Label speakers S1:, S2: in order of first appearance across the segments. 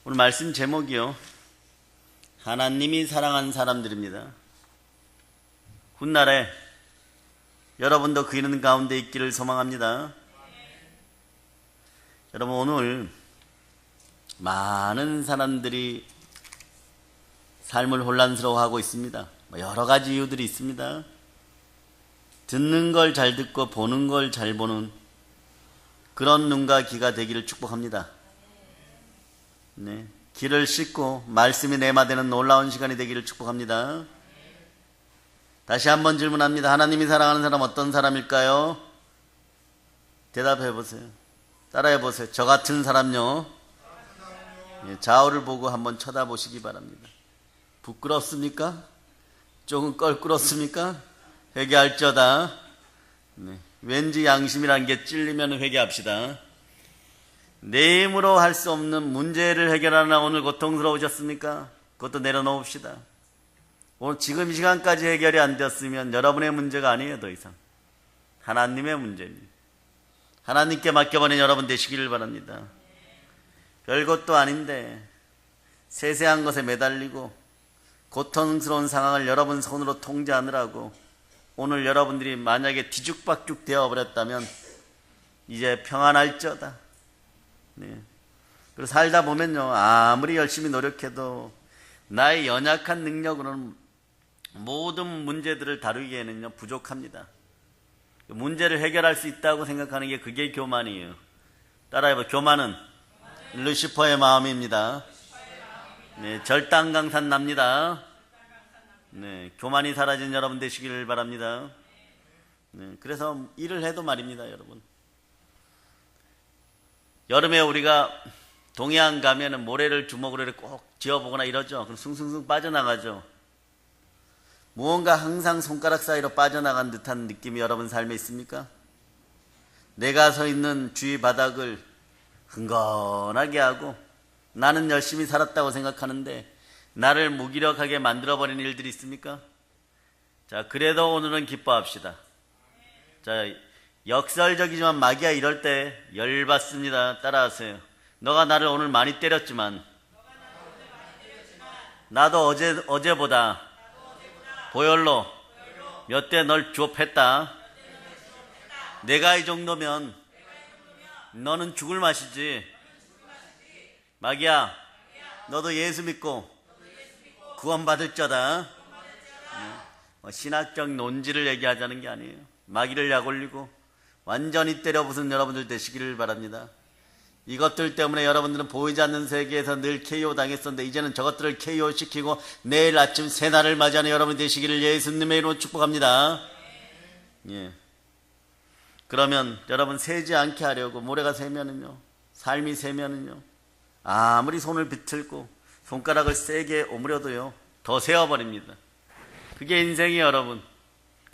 S1: 오늘 말씀 제목이요, 하나님이 사랑한 사람들입니다. 훗날에 여러분도 그 이름 가운데 있기를 소망합니다. 여러분, 오늘 많은 사람들이 삶을 혼란스러워하고 있습니다. 여러 가지 이유들이 있습니다. 듣는 걸 잘 듣고 보는 걸 잘 보는 그런 눈과 귀가 되기를 축복합니다. 네, 귀를 씻고 말씀이 내마되는 놀라운 시간이 되기를 축복합니다. 다시 한번 질문합니다. 하나님이 사랑하는 사람 어떤 사람일까요? 대답해 보세요. 따라해 보세요. 저 같은 사람요. 좌우를 보고 한번 쳐다보시기 바랍니다. 부끄럽습니까? 조금 껄끄럽습니까? 회개할저다. 네, 왠지 양심이란 게 찔리면 회개합시다. 내 힘으로 할 수 없는 문제를 해결하나 오늘 고통스러우셨습니까? 그것도 내려놓읍시다. 오늘 지금 이 시간까지 해결이 안 되었으면 여러분의 문제가 아니에요. 더 이상 하나님의 문제입니다. 하나님께 맡겨버린 여러분 되시기를 바랍니다. 별것도 아닌데 세세한 것에 매달리고 고통스러운 상황을 여러분 손으로 통제하느라고 오늘 여러분들이 만약에 뒤죽박죽 되어버렸다면 이제 평안할저다. 네. 그리고 살다 보면요, 아무리 열심히 노력해도 나의 연약한 능력으로는 모든 문제들을 다루기에는요 부족합니다. 문제를 해결할 수 있다고 생각하는 게 그게 교만이에요. 따라해봐. 교만은 루시퍼의 마음입니다. 네, 절단강산 납니다. 네, 교만이 사라진 여러분 되시기를 바랍니다. 네, 그래서 일을 해도 말입니다, 여러분. 여름에 우리가 동해안 가면은 모래를 주먹으로 꼭 쥐어보거나 이러죠. 그럼 숭숭숭 빠져나가죠. 무언가 항상 손가락 사이로 빠져나간 듯한 느낌이 여러분 삶에 있습니까? 내가 서 있는 주위 바닥을 흥건하게 하고 나는 열심히 살았다고 생각하는데 나를 무기력하게 만들어버리는 일들이 있습니까? 자, 그래도 오늘은 기뻐합시다. 자, 역설적이지만 마귀야 이럴 때 열받습니다. 따라하세요. 너가 나를 오늘 많이 때렸지만 나도 어제보다 보혈로 몇 대 널 주업했다. 내가 이 정도면 너는 죽을 맛이지. 마귀야, 너도 예수 믿고 구원받을 자다. 신학적 논지를 얘기하자는 게 아니에요. 마귀를 약올리고 완전히 때려부순 여러분들 되시기를 바랍니다. 이것들 때문에 여러분들은 보이지 않는 세계에서 늘 KO 당했었는데 이제는 저것들을 KO 시키고 내일 아침 새날을 맞이하는 여러분 되시기를 예수님의 이름으로 축복합니다. 예. 그러면 여러분 새지 않게 하려고 모래가 새면은요, 삶이 새면은요, 아무리 손을 비틀고 손가락을 세게 오므려도요 더 새어버립니다. 그게 인생이에요. 여러분,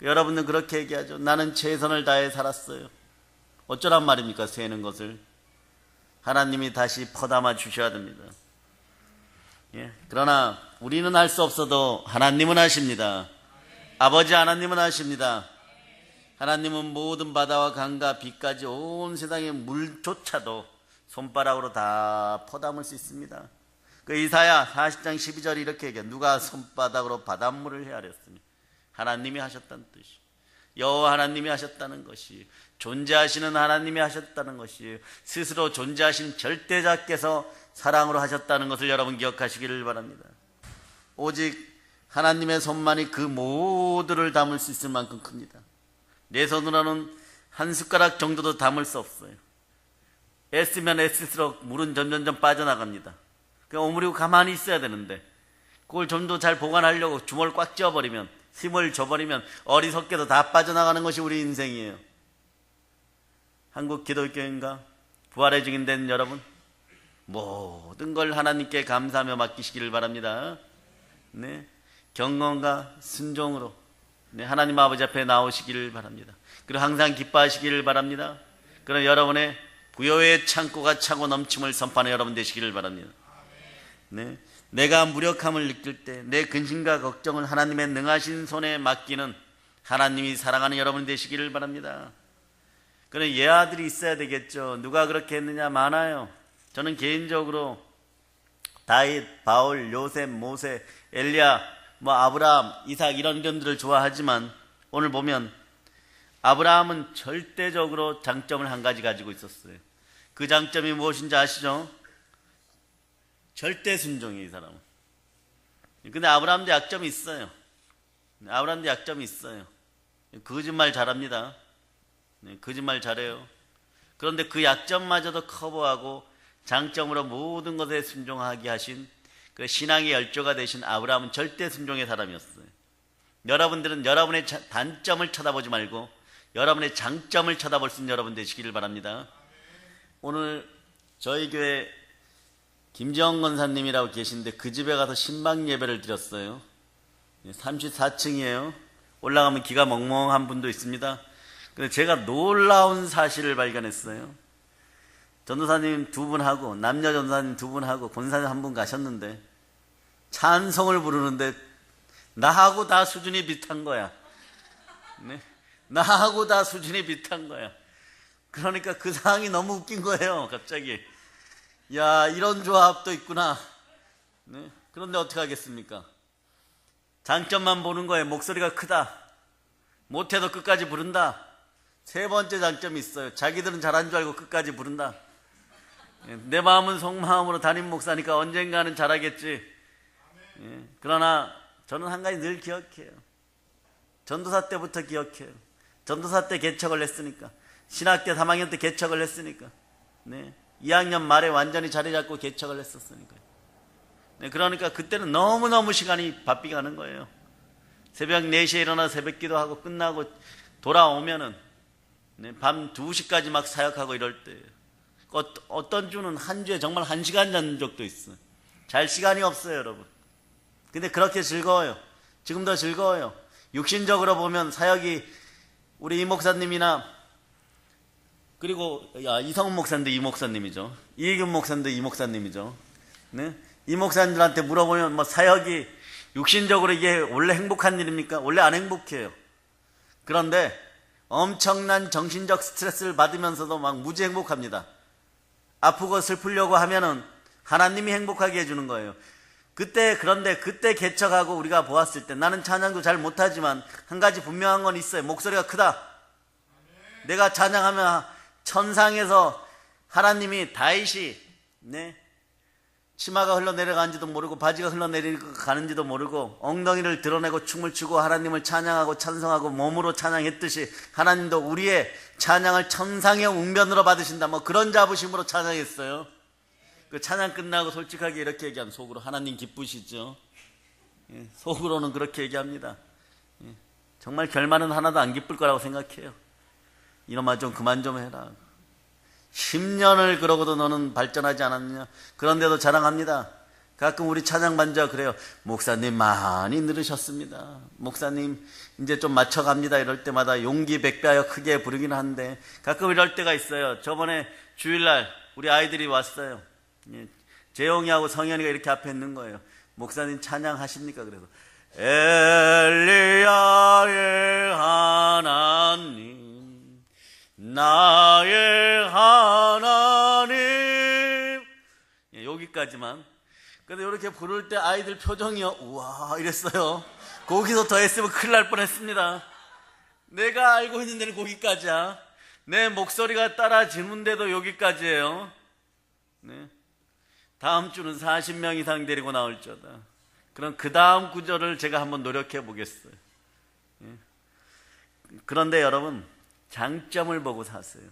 S1: 여러분은 그렇게 얘기하죠. 나는 최선을 다해 살았어요. 어쩌란 말입니까? 새는 것을 하나님이 다시 퍼담아 주셔야 됩니다. 예. 그러나 우리는 할 수 없어도 하나님은 하십니다. 아버지 하나님은 하십니다. 하나님은 모든 바다와 강과 비까지 온 세상의 물조차도 손바닥으로 다 퍼담을 수 있습니다. 그 이사야 40장 12절이 이렇게 얘기해요. 누가 손바닥으로 바닷물을 헤아렸으니 하나님이 하셨다는 뜻이, 여호와 하나님이 하셨다는 것이, 존재하시는 하나님이 하셨다는 것이, 스스로 존재하신 절대자께서 사랑으로 하셨다는 것을 여러분 기억하시기를 바랍니다. 오직 하나님의 손만이 그 모두를 담을 수 있을 만큼 큽니다. 내 손으로는 한 숟가락 정도도 담을 수 없어요. 애쓰면 애쓸수록 물은 점점점 빠져나갑니다. 그냥 오므리고 가만히 있어야 되는데 그걸 좀 더 잘 보관하려고 주먹을 꽉 쥐어버리면, 힘을 줘버리면 어리석게도 다 빠져나가는 것이 우리 인생이에요. 한국 기독교인가 부활의 증인 된 여러분, 모든 걸 하나님께 감사하며 맡기시기를 바랍니다. 네, 경건과 순종으로 하나님 아버지 앞에 나오시기를 바랍니다. 그리고 항상 기뻐하시기를 바랍니다. 그럼 여러분의 부여의 창고가 차고 넘침을 선포하는 여러분 되시기를 바랍니다. 네, 내가 무력함을 느낄 때 내 근심과 걱정을 하나님의 능하신 손에 맡기는 하나님이 사랑하는 여러분 되시기를 바랍니다. 그런 예아들이 있어야 되겠죠. 누가 그렇게 했느냐? 많아요. 저는 개인적으로 다윗, 바울, 요셉, 모세, 엘리야, 아브라함, 이삭 이런 이름들을 좋아하지만 오늘 보면 아브라함은 절대적으로 장점을 한 가지 가지고 있었어요. 그 장점이 무엇인지 아시죠? 절대 순종이에요, 이 사람은. 근데 아브라함도 약점이 있어요. 아브라함도 약점이 있어요. 거짓말 잘합니다. 거짓말 잘해요. 그런데 그 약점마저도 커버하고 장점으로 모든 것에 순종하게 하신 그 신앙의 열조가 되신 아브라함은 절대 순종의 사람이었어요. 여러분들은 여러분의 단점을 쳐다보지 말고 여러분의 장점을 쳐다볼 수 있는 여러분 되시기를 바랍니다. 오늘 저희 교회 김지영 권사님이라고 계신데 그 집에 가서 신방 예배를 드렸어요. 34층이에요. 올라가면 기가 멍멍한 분도 있습니다. 근데 제가 놀라운 사실을 발견했어요. 전도사님 2분하고 남녀 전도사님 2분하고 권사님 1분 가셨는데 찬송을 부르는데 나하고 다 수준이 비슷한 거야. 네? 나하고 다 수준이 비슷한 거야. 그러니까 그 상황이 너무 웃긴 거예요. 갑자기 야, 이런 조합도 있구나. 네? 그런데 어떻게 하겠습니까? 장점만 보는 거예요. 목소리가 크다, 못해도 끝까지 부른다. 세 번째 장점이 있어요. 자기들은 잘한 줄 알고 끝까지 부른다. 내 마음은 속마음으로 담임 목사니까 언젠가는 잘하겠지. 그러나 저는 한 가지 늘 기억해요. 전도사 때부터 기억해요. 전도사 때 개척을 했으니까, 신학대 3학년 때 개척을 했으니까, 2학년 말에 완전히 자리 잡고 개척을 했었으니까. 그러니까 그때는 너무너무 시간이 바삐 가는 거예요. 새벽 4시에 일어나 새벽 기도하고 끝나고 돌아오면은 밤 2시까지 막 사역하고 이럴 때, 어떤 주는 한 주에 정말 1시간 자는 적도 있어요. 잘 시간이 없어요, 여러분. 근데 그렇게 즐거워요. 지금도 즐거워요. 육신적으로 보면 사역이 우리 이 목사님이나, 그리고 이성훈 목사님도 이 목사님이죠. 이익윤 목사님도 이 목사님이죠. 네? 이 목사님들한테 물어보면 사역이 육신적으로 이게 원래 행복한 일입니까? 원래 안 행복해요. 그런데 엄청난 정신적 스트레스를 받으면서도 막 무지 행복합니다. 아프고 슬프려고 하면은 하나님이 행복하게 해주는 거예요. 그런데 그때 개척하고 우리가 보았을 때, 나는 찬양도 잘 못하지만 한 가지 분명한 건 있어요. 목소리가 크다. 내가 찬양하면 천상에서 하나님이 다윗이 치마가 흘러내려가는지도 모르고 바지가 흘러내려가는지도 모르고 엉덩이를 드러내고 춤을 추고 하나님을 찬양하고 찬송하고 몸으로 찬양했듯이 하나님도 우리의 찬양을 천상의 웅변으로 받으신다, 그런 자부심으로 찬양했어요. 그 찬양 끝나고 솔직하게 이렇게 얘기하면 속으로 하나님 기쁘시죠? 속으로는 그렇게 얘기합니다. 정말 결말은 하나도 안 기쁠 거라고 생각해요. 이놈아 좀 그만 좀 해라. 10년을 그러고도 너는 발전하지 않았느냐? 그런데도 자랑합니다. 가끔 우리 찬양 반주가 그래요. 목사님 많이 늘으셨습니다. 목사님 이제 좀 맞춰갑니다. 이럴 때마다 용기 백배하여 크게 부르긴 하는데 가끔 이럴 때가 있어요. 저번에 주일날 우리 아이들이 왔어요. 재용이하고 성현이가 이렇게 앞에 있는 거예요. 목사님 찬양하십니까? 그래서 엘리야의 하나님, 나의 하나님, 여기까지만. 근데 이렇게 부를 때 아이들 표정이요, 우와 이랬어요. 거기서 더 했으면 큰일 날 뻔했습니다. 내가 알고 있는 데는 거기까지야. 내 목소리가 따라지는데도 여기까지예요. 다음 주는 40명 이상 데리고 나올지어다. 그럼 그 다음 구절을 제가 한번 노력해 보겠어요. 그런데 여러분, 장점을 보고 사세요.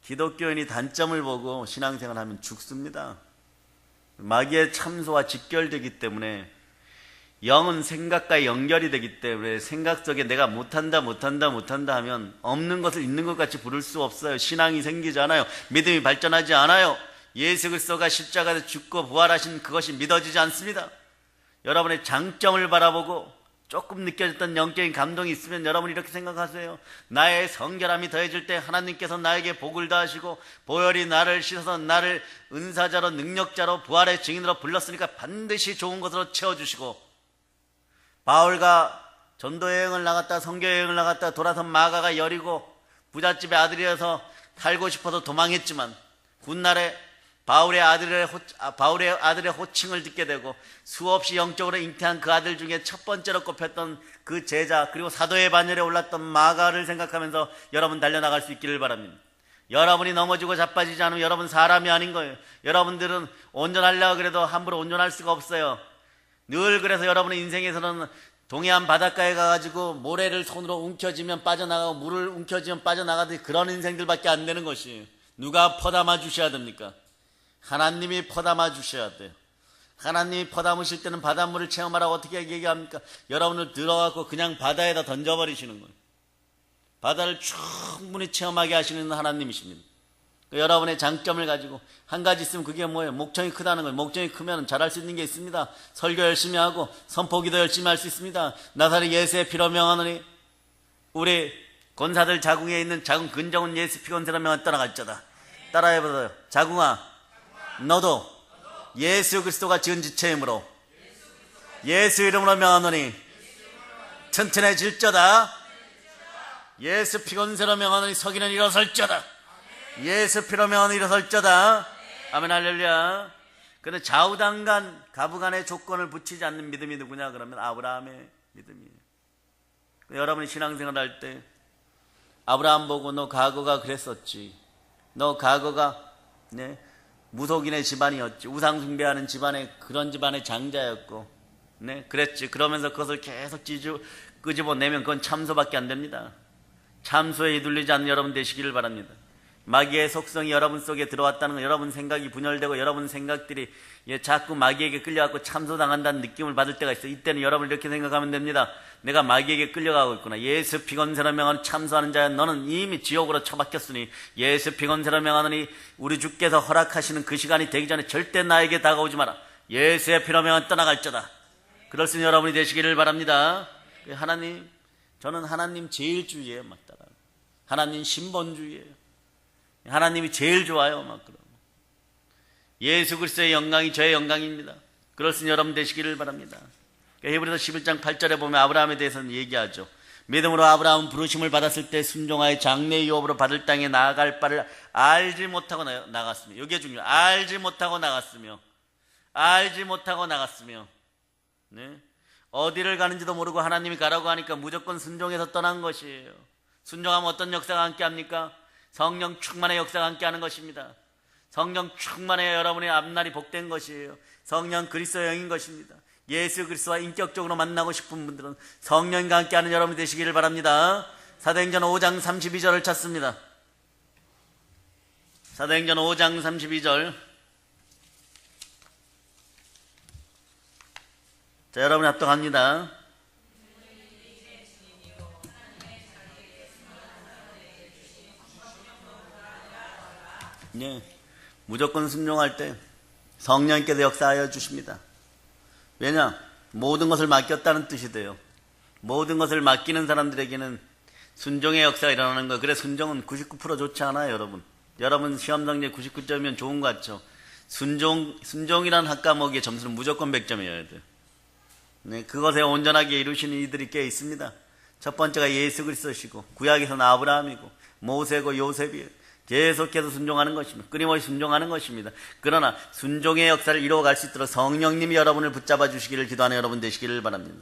S1: 기독교인이 단점을 보고 신앙생활 하면 죽습니다. 마귀의 참소와 직결되기 때문에, 영은 생각과 연결이 되기 때문에 생각 속에 내가 못한다 하면 없는 것을 있는 것 같이 부를 수 없어요. 신앙이 생기지 않아요. 믿음이 발전하지 않아요. 예수 그리스도가 십자가에서 죽고 부활하신 그것이 믿어지지 않습니다. 여러분의 장점을 바라보고 조금 느껴졌던 영적인 감동이 있으면 여러분 이렇게 생각하세요. 나의 성결함이 더해질 때 하나님께서 나에게 복을 더하시고 보혈이 나를 씻어서 나를 은사자로 능력자로 부활의 증인으로 불렀으니까 반드시 좋은 것으로 채워주시고, 바울과 전도여행을 나갔다 선교여행을 나갔다 돌아서 마가가 여리고 부잣집의 아들이어서 살고 싶어서 도망했지만 훗날에 바울의 아들의 호칭을 듣게 되고 수없이 영적으로 잉태한 그 아들 중에 첫 번째로 꼽혔던 그 제자, 그리고 사도의 반열에 올랐던 마가를 생각하면서 여러분 달려나갈 수 있기를 바랍니다. 여러분이 넘어지고 자빠지지 않으면 여러분 사람이 아닌 거예요. 여러분들은 온전하려고 그래도 함부로 온전할 수가 없어요. 늘 그래서 여러분의 인생에서는 동해안 바닷가에 가가지고 모래를 손으로 움켜쥐면 빠져나가고 물을 움켜쥐면 빠져나가듯이 그런 인생들밖에 안 되는 것이에요. 누가 퍼담아 주셔야 됩니까? 하나님이 퍼담아 주셔야 돼요. 하나님이 퍼담으실 때는 바닷물을 체험하라고 어떻게 얘기합니까? 여러분을 들어가고 그냥 바다에다 던져버리시는 거예요. 바다를 충분히 체험하게 하시는 하나님이십니다. 여러분의 장점을 가지고 한 가지 있으면 그게 뭐예요? 목청이 크다는 거예요. 목청이 크면 잘할 수 있는 게 있습니다. 설교 열심히 하고 선포기도 열심히 할 수 있습니다. 나사렛 예수의 피로 명하노니 우리 권사들 자궁에 있는 자궁 근정은 예수 피 권세로 명하노니 떠나갈지어다. 따라해보세요. 자궁아, 너도 예수 그리스도가 지은 지체의 이름으로 예수 이름으로 명하노니 튼튼해질지어다. 예수 피 권세로 명하노니 서기는 일어설지어다. 예수 피로 명하노니 일어설지어다. 아멘 할렐루야. 근데 좌우당간 가부간의 조건을 붙이지 않는 믿음이 누구냐 그러면 아브라함의 믿음이에요. 여러분이 신앙생활 할 때 아브라함 보고 너 과거가 그랬었지, 너 과거가 무속인의 집안이었지, 우상 숭배하는 집안의 그런 집안의 장자였고 그랬지, 그러면서 그것을 계속 끄집어내면 그건 참소밖에 안 됩니다. 참소에 이둘리지 않는 여러분 되시기를 바랍니다. 마귀의 속성이 여러분 속에 들어왔다는 건 여러분 생각이 분열되고 여러분 생각들이 자꾸 마귀에게 끌려가고 참소당한다는 느낌을 받을 때가 있어요. 이때는 여러분 이렇게 생각하면 됩니다. 내가 마귀에게 끌려가고 있구나. 예수 피건세라 명하는 참소하는 자야, 너는 이미 지옥으로 처박혔으니 예수 피건세라 명하느니 우리 주께서 허락하시는 그 시간이 되기 전에 절대 나에게 다가오지 마라. 예수의 피로 명하는 떠나갈지어다. 그럴 수 있는 여러분이 되시기를 바랍니다. 하나님, 저는 하나님 제일주의예요. 막 따라 하나님 신본주의예요. 하나님이 제일 좋아요. 막 그러고 예수 그리스도의 영광이 저의 영광입니다. 그럴 수 있는 여러분 되시기를 바랍니다. 히브리서 11장 8절에 보면 아브라함에 대해서는 얘기하죠. 믿음으로 아브라함은 부르심을 받았을 때 순종하여 장래의 유업으로 받을 땅에 나아갈 바를 알지 못하고 나갔으며, 이게 중요해요. 알지 못하고 나갔으며 어디를 가는지도 모르고 하나님이 가라고 하니까 무조건 순종해서 떠난 것이에요. 순종하면 어떤 역사가 함께합니까? 성령 충만의 역사가 함께하는 것입니다. 성령 충만해 여러분의 앞날이 복된 것이에요. 성령 그리스도의 영인 것입니다. 예수 그리스도와 인격적으로 만나고 싶은 분들은 성령과 함께하는 여러분이 되시기를 바랍니다. 사도행전 5장 32절을 찾습니다. 사도행전 5장 32절. 자, 여러분이 합독합니다. 무조건 순종할 때 성령께서 역사하여 주십니다. 왜냐? 모든 것을 맡겼다는 뜻이 돼요. 모든 것을 맡기는 사람들에게는 순종의 역사가 일어나는 거예요. 그래서 순종은 99% 좋지 않아요, 여러분. 여러분 시험 성적 99점이면 좋은 것 같죠? 순종이라는 학과목의 점수는 무조건 100점이어야 돼요. 그것에 온전하게 이루시는 이들이 꽤 있습니다. 첫 번째가 예수 그리스도시고, 구약에서는 아브라함이고 모세고 요셉이에요. 계속해서 순종하는 것입니다. 끊임없이 순종하는 것입니다. 그러나 순종의 역사를 이루어갈 수 있도록 성령님이 여러분을 붙잡아 주시기를 기도하는 여러분 되시기를 바랍니다.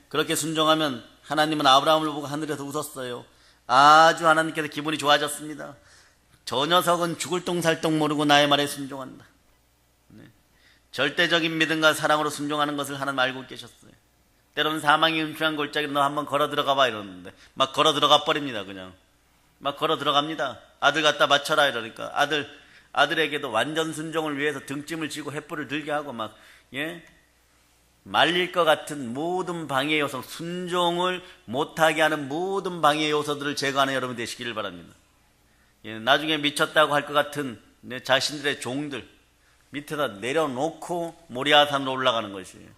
S1: 그렇게 순종하면 하나님은 아브라함을 보고 하늘에서 웃었어요. 아주 하나님께서 기분이 좋아졌습니다. 저 녀석은 죽을 똥살똥 모르고 나의 말에 순종한다. 절대적인 믿음과 사랑으로 순종하는 것을 하나님 알고 계셨어요. 때로는 사망이 음침한 골짜기로 너 한번 걸어 들어가 봐 이러는데 막 걸어 들어가 버립니다. 그냥 막 걸어 들어갑니다. 아들 갖다 바쳐라 이러니까 아들에게도 완전 순종을 위해서 등짐을 지고 횃불을 들게 하고 막 말릴 것 같은 모든 방해 요소, 순종을 못하게 하는 모든 방해 요소들을 제거하는 여러분 되시기를 바랍니다. 나중에 미쳤다고 할 것 같은 자신들의 종들 밑에다 내려놓고 모리아산으로 올라가는 것이에요.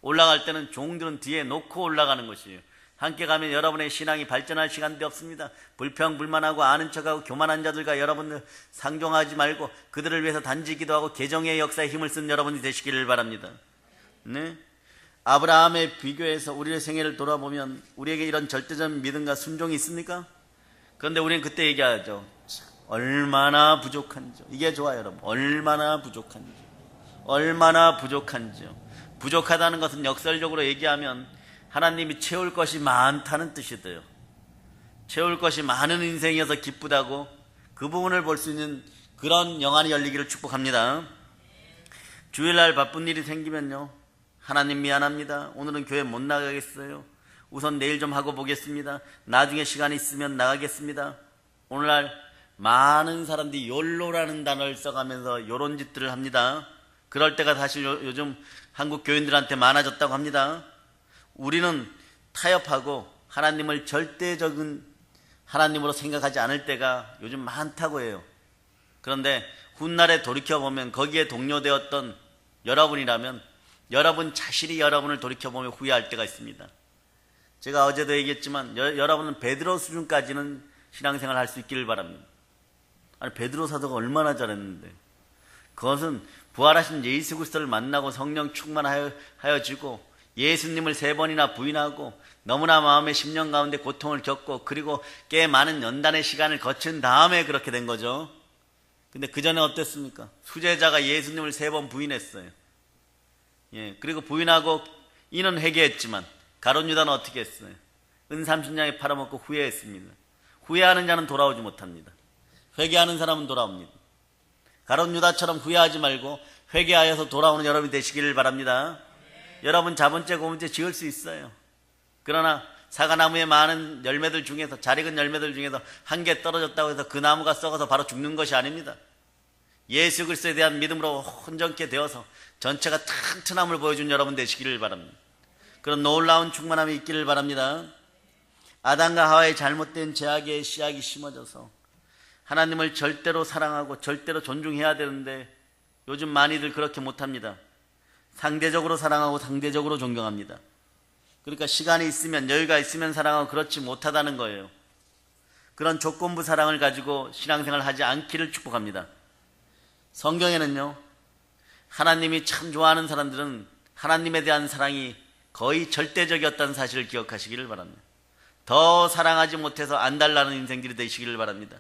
S1: 올라갈 때는 종들은 뒤에 놓고 올라가는 것이에요. 함께 가면 여러분의 신앙이 발전할 시간도 없습니다. 불평불만하고 아는 척하고 교만한 자들과 여러분들 상종하지 말고 그들을 위해서 단지 기도하고 개정의 역사에 힘을 쓴 여러분이 되시기를 바랍니다. 아브라함의 비교해서 우리의 생애를 돌아보면 우리에게 이런 절대적 믿음과 순종이 있습니까? 그런데 우리는 그때 얘기하죠. 얼마나 부족한지요. 이게 좋아요, 여러분. 얼마나 부족한지요. 얼마나 부족한지요. 부족하다는 것은 역설적으로 얘기하면 하나님이 채울 것이 많다는 뜻이 돼요. 채울 것이 많은 인생이어서 기쁘다고 그 부분을 볼 수 있는 그런 영안이 열리기를 축복합니다. 주일날 바쁜 일이 생기면요, 하나님 미안합니다. 오늘은 교회 못 나가겠어요. 우선 내일 좀 하고 보겠습니다. 나중에 시간이 있으면 나가겠습니다. 오늘날 많은 사람들이 욜로라는 단어를 써가면서 요런 짓들을 합니다. 그럴 때가 사실 요즘 한국 교인들한테 많아졌다고 합니다. 우리는 타협하고 하나님을 절대적인 하나님으로 생각하지 않을 때가 요즘 많다고 해요. 그런데 훗날에 돌이켜보면 거기에 동료되었던 여러분이라면 여러분 자신이 여러분을 돌이켜보며 후회할 때가 있습니다. 제가 어제도 얘기했지만 여러분은 베드로 수준까지는 신앙생활 할 수 있기를 바랍니다. 아니, 베드로 사도가 얼마나 잘했는데, 그것은 부활하신 예수 그리스도를 만나고 성령 충만하여지고 예수님을 3번이나 부인하고 너무나 마음의 심령 가운데 고통을 겪고 그리고 꽤 많은 연단의 시간을 거친 다음에 그렇게 된 거죠. 근데 그 전에 어땠습니까? 수제자가 예수님을 3번 부인했어요. 예, 그리고 부인하고 이는 회개했지만 가룟 유다는 어떻게 했어요? 은 30냥에 팔아먹고 후회했습니다. 후회하는 자는 돌아오지 못합니다. 회개하는 사람은 돌아옵니다. 가룟 유다처럼 후회하지 말고 회개하여서 돌아오는 여러분이 되시기를 바랍니다. 여러분 자본죄 고문죄 지을 수 있어요. 그러나 사과나무의 많은 열매들 중에서, 잘 익은 열매들 중에서 한 개 떨어졌다고 해서 그 나무가 썩어서 바로 죽는 것이 아닙니다. 예수 그리스도에 대한 믿음으로 온전케 되어서 전체가 튼튼함을 보여준 여러분 되시기를 바랍니다. 그런 놀라운 충만함이 있기를 바랍니다. 아담과 하와의 잘못된 죄악의 씨앗이 심어져서 하나님을 절대로 사랑하고 절대로 존중해야 되는데 요즘 많이들 그렇게 못합니다. 상대적으로 사랑하고 상대적으로 존경합니다. 그러니까 시간이 있으면, 여유가 있으면 사랑하고 그렇지 못하다는 거예요. 그런 조건부 사랑을 가지고 신앙생활을 하지 않기를 축복합니다. 성경에는요, 하나님이 참 좋아하는 사람들은 하나님에 대한 사랑이 거의 절대적이었다는 사실을 기억하시기를 바랍니다. 더 사랑하지 못해서 안달나는 인생들이 되시기를 바랍니다.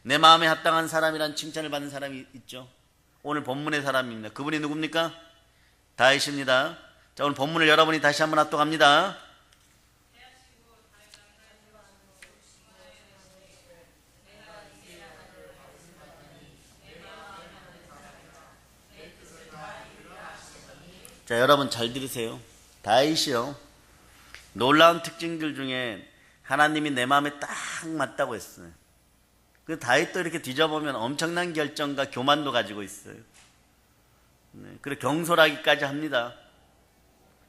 S1: 내 마음에 합당한 사람이란 칭찬을 받는 사람이 있죠. 오늘 본문의 사람입니다. 그분이 누굽니까? 다윗입니다. 자, 오늘 본문을 여러분이 다시 한번 합독합니다. 자, 여러분 잘 들으세요. 다윗이요, 놀라운 특징들 중에 하나님이 내 마음에 딱 맞다고 했어요. 그 다윗도 이렇게 뒤져보면 엄청난 결정과 교만도 가지고 있어요. 네, 그리고 경솔하기까지 합니다.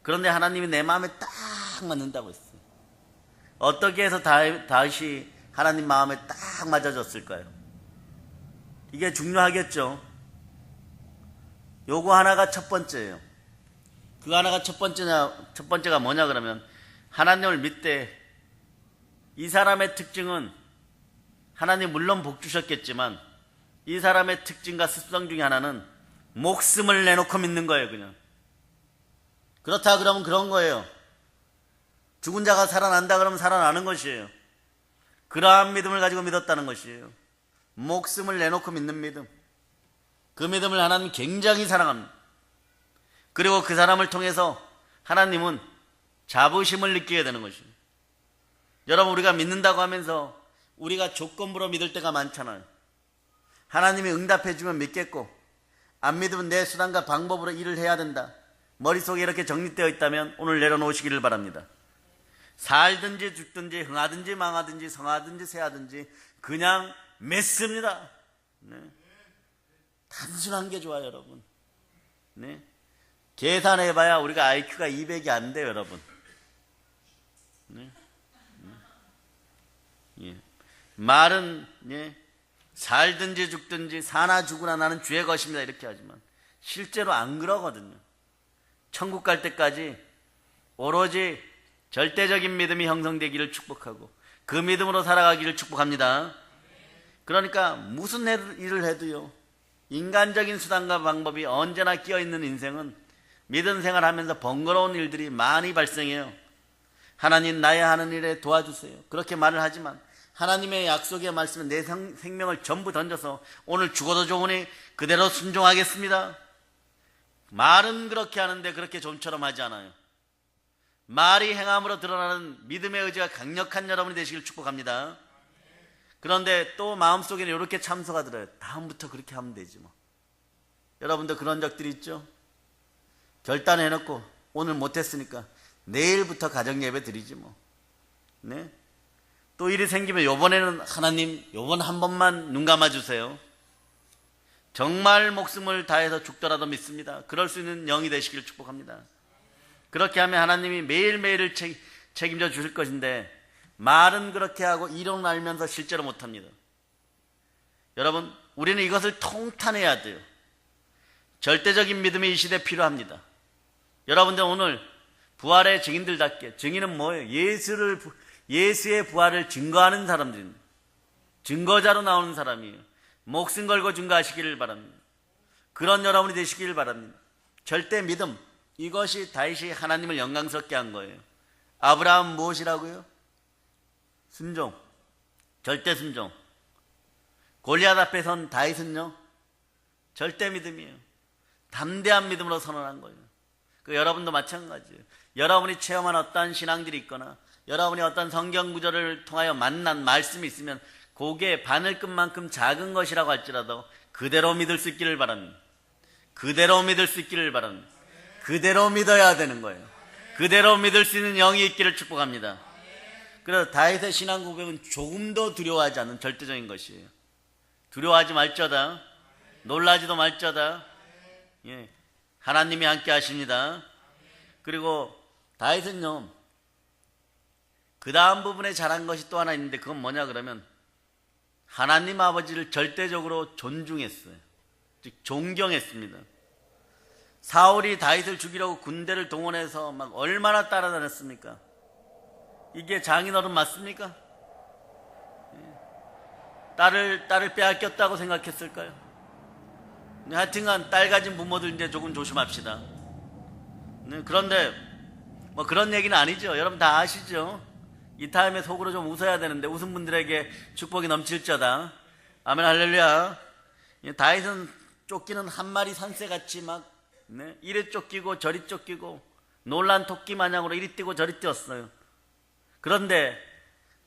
S1: 그런데 하나님이 내 마음에 딱 맞는다고 했어요. 어떻게 해서 다윗이 하나님 마음에 딱 맞아졌을까요? 이게 중요하겠죠. 요거 하나가 첫 번째예요. 그 하나가 첫 번째가 뭐냐 그러면, 하나님을 믿되 이 사람의 특징은, 하나님 물론 복 주셨겠지만 이 사람의 특징과 습성 중에 하나는 목숨을 내놓고 믿는 거예요. 그냥 그렇다 그러면 그런 거예요. 죽은 자가 살아난다 그러면 살아나는 것이에요. 그러한 믿음을 가지고 믿었다는 것이에요. 목숨을 내놓고 믿는 믿음. 그 믿음을 하나님 굉장히 사랑합니다. 그리고 그 사람을 통해서 하나님은 자부심을 느끼게 되는 것이에요. 여러분, 우리가 믿는다고 하면서 우리가 조건부로 믿을 때가 많잖아요. 하나님이 응답해 주면 믿겠고, 안 믿으면 내 수단과 방법으로 일을 해야 된다. 머릿속에 이렇게 정립되어 있다면 오늘 내려놓으시기를 바랍니다. 살든지 죽든지 흥하든지 망하든지 성하든지 쇠하든지 그냥 믿습니다. 네. 단순한 게 좋아요, 여러분. 네. 계산해봐야 우리가 IQ가 200이 안 돼요, 여러분. 네. 예. 말은 예, 살든지 죽든지 사나 죽으나 나는 주의 것입니다 이렇게 하지만 실제로 안 그러거든요. 천국 갈 때까지 오로지 절대적인 믿음이 형성되기를 축복하고 그 믿음으로 살아가기를 축복합니다. 그러니까 무슨 일을 해도요, 인간적인 수단과 방법이 언제나 끼어있는 인생은 믿음 생활하면서 번거로운 일들이 많이 발생해요. 하나님 나의 하는 일에 도와주세요. 그렇게 말을 하지만 하나님의 약속의 말씀에 내 생명을 전부 던져서 오늘 죽어도 좋으니 그대로 순종하겠습니다. 말은 그렇게 하는데 그렇게 좀처럼 하지 않아요. 말이 행함으로 드러나는 믿음의 의지가 강력한 여러분이 되시길 축복합니다. 그런데 또 마음속에는 이렇게 참소가 들어요. 다음부터 그렇게 하면 되지 뭐. 여러분도 그런 적들이 있죠? 결단해놓고 오늘 못했으니까 내일부터 가정예배 드리지 뭐. 네? 또 일이 생기면 요번에는 하나님 요번 한 번만 눈 감아주세요. 정말 목숨을 다해서 죽더라도 믿습니다. 그럴 수 있는 영이 되시길 축복합니다. 그렇게 하면 하나님이 매일매일을 책임져 주실 것인데 말은 그렇게 하고 이론 알면서 실제로 못합니다. 여러분, 우리는 이것을 통탄해야 돼요. 절대적인 믿음이 이 시대에 필요합니다. 여러분들 오늘 부활의 증인들답게, 증인은 뭐예요? 예수의 부활을 증거하는 사람들입니다. 증거자로 나오는 사람이에요. 목숨 걸고 증거하시기를 바랍니다. 그런 여러분이 되시기를 바랍니다. 절대 믿음, 이것이 다윗이 하나님을 영광스럽게 한 거예요. 아브라함 무엇이라고요? 순종, 절대 순종. 골리앗 앞에 선 다윗은요, 절대 믿음이에요. 담대한 믿음으로 선언한 거예요. 여러분도 마찬가지예요. 여러분이 체험한 어떠한 신앙들이 있거나 여러분이 어떤 성경 구절을 통하여 만난 말씀이 있으면 그게 바늘끝만큼 작은 것이라고 할지라도 그대로 믿을 수 있기를 바랍니다. 그대로 믿을 수 있기를 바랍니다. 그대로 믿어야 되는 거예요. 그대로 믿을 수 있는 영이 있기를 축복합니다. 그래서 다윗의 신앙 고백은 조금도 두려워하지 않는 절대적인 것이에요. 두려워하지 말자다. 놀라지도 말자다. 예, 하나님이 함께 하십니다. 그리고 다윗은요, 그 다음 부분에 잘한 것이 또 하나 있는데 그건 뭐냐 그러면 하나님 아버지를 절대적으로 존중했어요. 즉 존경했습니다. 사울이 다윗을 죽이려고 군대를 동원해서 막 얼마나 따라다녔습니까? 이게 장인어른 맞습니까? 딸을 빼앗겼다고 생각했을까요? 하여튼간 딸 가진 부모들 이제 조금 조심합시다. 그런데 뭐 그런 얘기는 아니죠. 여러분 다 아시죠? 이 타임에 속으로 좀 웃어야 되는데 웃은 분들에게 축복이 넘칠자다. 아멘 할렐루야. 다윗은 쫓기는 한 마리 산새같이 막 이리 쫓기고 저리 쫓기고 놀란 토끼 마냥으로 이리 뛰고 저리 뛰었어요. 그런데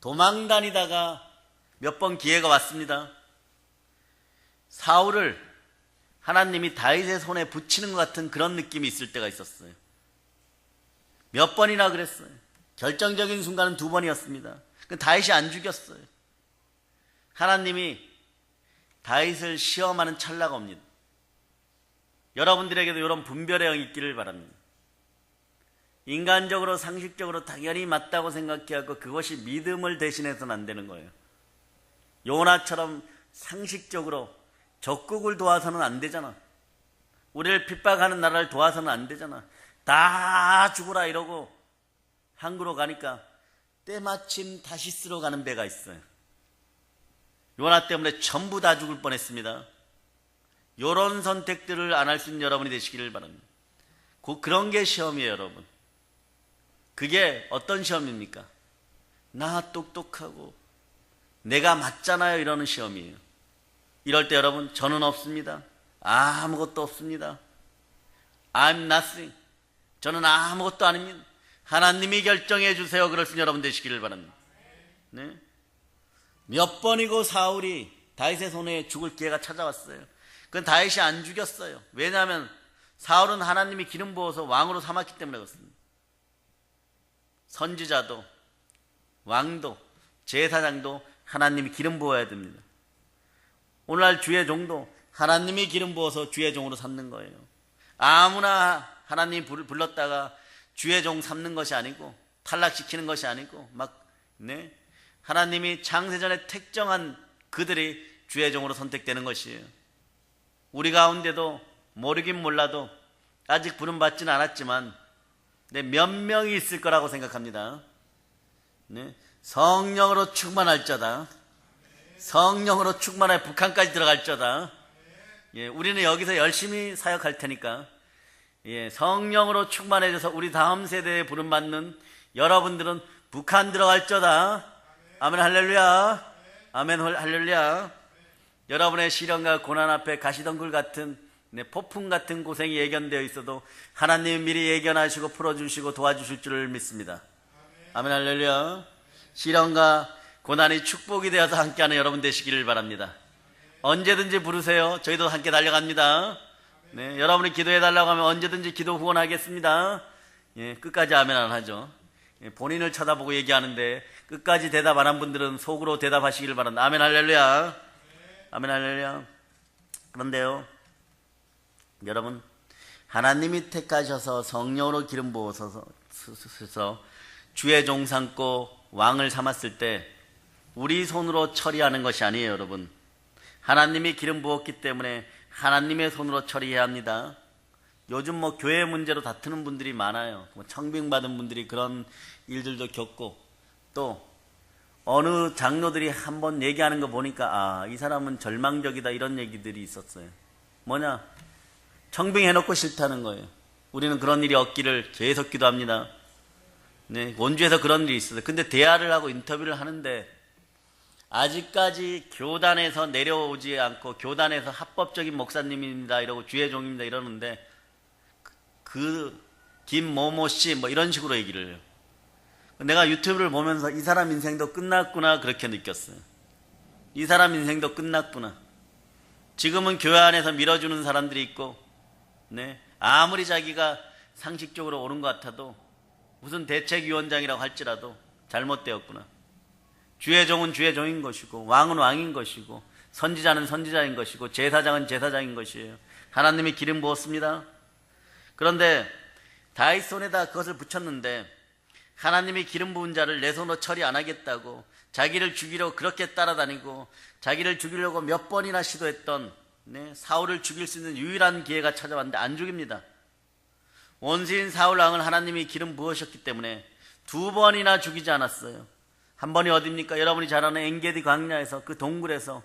S1: 도망 다니다가 몇 번 기회가 왔습니다. 사울을 하나님이 다윗의 손에 붙이는 것 같은 그런 느낌이 있을 때가 있었어요. 몇 번이나 그랬어요. 결정적인 순간은 2번이었습니다. 다윗이 안 죽였어요. 하나님이 다윗을 시험하는 찰나가 옵니다. 여러분들에게도 이런 분별의 영이 있기를 바랍니다. 인간적으로 상식적으로 당연히 맞다고 생각해하고 그것이 믿음을 대신해서는 안 되는 거예요. 요나처럼 상식적으로 적국을 도와서는 안 되잖아. 우리를 핍박하는 나라를 도와서는 안 되잖아. 다 죽어라 이러고 항구로 가니까 때마침 다시스로 가는 배가 있어요. 요나 때문에 전부 다 죽을 뻔했습니다. 요런 선택들을 안 할 수 있는 여러분이 되시기를 바랍니다. 그런 게 시험이에요, 여러분. 그게 어떤 시험입니까? 나 똑똑하고 내가 맞잖아요 이러는 시험이에요. 이럴 때 여러분 저는 없습니다. 아무것도 없습니다. I'm nothing. 저는 아무것도 아닙니다. 하나님이 결정해 주세요. 그럴 수 있는 여러분 되시기를 바랍니다. 네? 몇 번이고 사울이 다윗의 손에 죽을 기회가 찾아왔어요. 그건 다윗이 안 죽였어요. 왜냐하면 사울은 하나님이 기름 부어서 왕으로 삼았기 때문에 그렇습니다. 선지자도 왕도 제사장도 하나님이 기름 부어야 됩니다. 오늘날 주의 종도 하나님이 기름 부어서 주의 종으로 삼는 거예요. 아무나 하나님이 불렀다가 주의 종 삼는 것이 아니고 탈락시키는 것이 아니고 하나님이 창세전에 택정한 그들이 주의 종으로 선택되는 것이에요. 우리 가운데도 모르긴 몰라도 아직 부름받지는 않았지만 몇 명이 있을 거라고 생각합니다. 성령으로 충만할 자다. 성령으로 충만해 북한까지 들어갈 자다. 우리는 여기서 열심히 사역할 테니까 성령으로 충만해져서 우리 다음 세대에 부름받는 여러분들은 북한 들어갈 자다. 아멘 할렐루야. 아멘 할렐루야. 여러분의 시련과 고난 앞에 가시덩굴 같은 폭풍 같은 고생이 예견되어 있어도 하나님이 미리 예견하시고 풀어주시고 도와주실 줄을 믿습니다. 아멘 할렐루야. 시련과 고난이 축복이 되어서 함께하는 여러분 되시기를 바랍니다. 언제든지 부르세요. 저희도 함께 달려갑니다. 네, 여러분이 기도해달라고 하면 언제든지 기도 후원하겠습니다. 예, 끝까지 아멘 안 하죠. 예, 본인을 쳐다보고 얘기하는데 끝까지 대답 안 한 분들은 속으로 대답하시기를 바랍니다. 아멘 할렐루야. 아멘 할렐루야. 그런데요, 여러분, 하나님이 택하셔서 성령으로 기름 부어서 주의 종 삼고 왕을 삼았을 때 우리 손으로 처리하는 것이 아니에요. 여러분, 하나님이 기름 부었기 때문에 하나님의 손으로 처리해야 합니다. 요즘 교회 문제로 다투는 분들이 많아요. 청빙받은 분들이 그런 일들도 겪고, 또 어느 장로들이 한번 얘기하는 거 보니까 이 사람은 절망적이다, 이런 얘기들이 있었어요. 뭐냐? 청빙해놓고 싫다는 거예요. 우리는 그런 일이 없기를 계속 기도합니다. 네, 원주에서 그런 일이 있었어요. 근데 대화를 하고 인터뷰를 하는데 아직까지 교단에서 내려오지 않고 교단에서 합법적인 목사님입니다 이러고 주의 종입니다 이러는데 그 김모모 씨 이런 식으로 얘기를 해요. 내가 유튜브를 보면서 이 사람 인생도 끝났구나 그렇게 느꼈어요. 이 사람 인생도 끝났구나. 지금은 교회 안에서 밀어주는 사람들이 있고, 네, 아무리 자기가 상식적으로 옳은 것 같아도 무슨 대책위원장이라고 할지라도 잘못되었구나. 주의 종은 주의 종인 것이고, 왕은 왕인 것이고, 선지자는 선지자인 것이고, 제사장은 제사장인 것이에요. 하나님이 기름 부었습니다. 그런데 다윗 손에다 그것을 붙였는데 하나님이 기름 부은 자를 내 손으로 처리 안 하겠다고 자기를 죽이려고 그렇게 따라다니고 자기를 죽이려고 몇 번이나 시도했던 사울을 죽일 수 있는 유일한 기회가 찾아왔는데 안 죽입니다. 원수인 사울 왕을 하나님이 기름 부으셨기 때문에 2번이나 죽이지 않았어요. 한 번이 어딥니까? 여러분이 잘 아는 엔게디 광야에서 그 동굴에서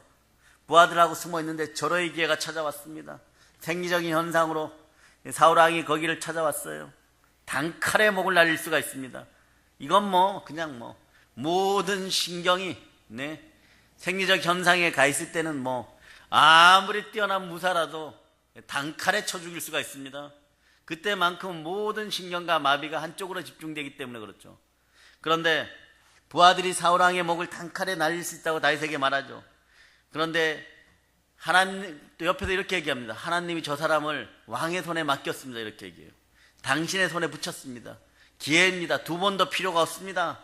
S1: 부하들하고 숨어 있는데 절호의 기회가 찾아왔습니다. 생리적인 현상으로 사울 왕이 거기를 찾아왔어요. 단칼에 목을 날릴 수가 있습니다. 이건 그냥 모든 신경이 생리적 현상에 가 있을 때는 아무리 뛰어난 무사라도 단칼에 쳐 죽일 수가 있습니다. 그때만큼 모든 신경과 마비가 한쪽으로 집중되기 때문에 그렇죠. 그런데 부하들이 사울왕의 목을 단칼에 날릴 수 있다고 다윗에게 말하죠. 그런데 하나님 또 옆에서 이렇게 얘기합니다. 하나님이 저 사람을 왕의 손에 맡겼습니다. 이렇게 얘기해요. 당신의 손에 붙였습니다. 기회입니다. 2번 더 필요가 없습니다.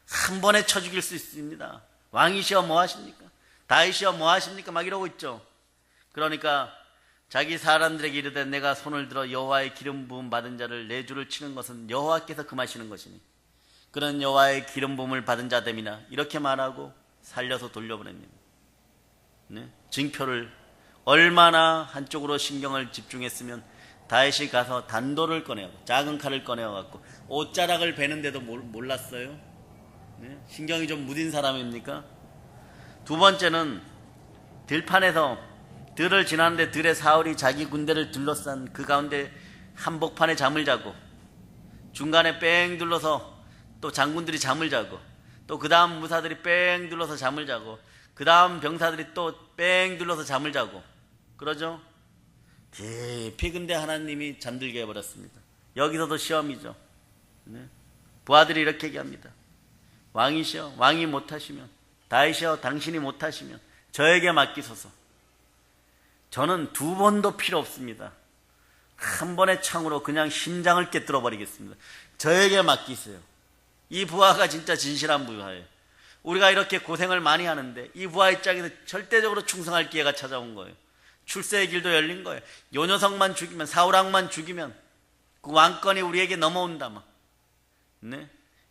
S1: 한 번에 쳐 죽일 수 있습니다. 왕이시여 뭐 하십니까? 다윗이여 뭐 하십니까? 막 이러고 있죠. 그러니까 자기 사람들에게 이르되 내가 손을 들어 여호와의 기름 부음 받은 자를 내 줄을 치는 것은 여호와께서 금하시는 것이니 그런 여호와의 기름 부음을 받은 자됨이나 이렇게 말하고 살려서 돌려보냅니다. 징표를 얼마나 한쪽으로 신경을 집중했으면 다윗이 가서 단도를 꺼내어 작은 칼을 꺼내어 갖고 옷자락을 베는데도 몰랐어요. 신경이 좀 무딘 사람입니까? 2번째는 들판에서 들을 지나는데 들에 사울이 자기 군대를 둘러싼 그 가운데 한복판에 잠을 자고 중간에 뺑 둘러서 또 장군들이 잠을 자고 또 그 다음 무사들이 뺑 둘러서 잠을 자고 그 다음 병사들이 또 뺑 둘러서 잠을 자고 그러죠. 깊이 근데 하나님이 잠들게 해버렸습니다. 여기서도 시험이죠. 부하들이 이렇게 얘기합니다. 왕이시여 왕이 못하시면 다윗이여 당신이 못하시면 저에게 맡기소서. 저는 2번도 필요 없습니다. 한 번의 창으로 그냥 심장을 깨뜨려 버리겠습니다. 저에게 맡기세요. 이 부하가 진짜 진실한 부하예요. 우리가 이렇게 고생을 많이 하는데 이 부하 입장에서 절대적으로 충성할 기회가 찾아온 거예요. 출세의 길도 열린 거예요. 요 녀석만 죽이면 사울왕만 죽이면 그 왕권이 우리에게 넘어온다 막.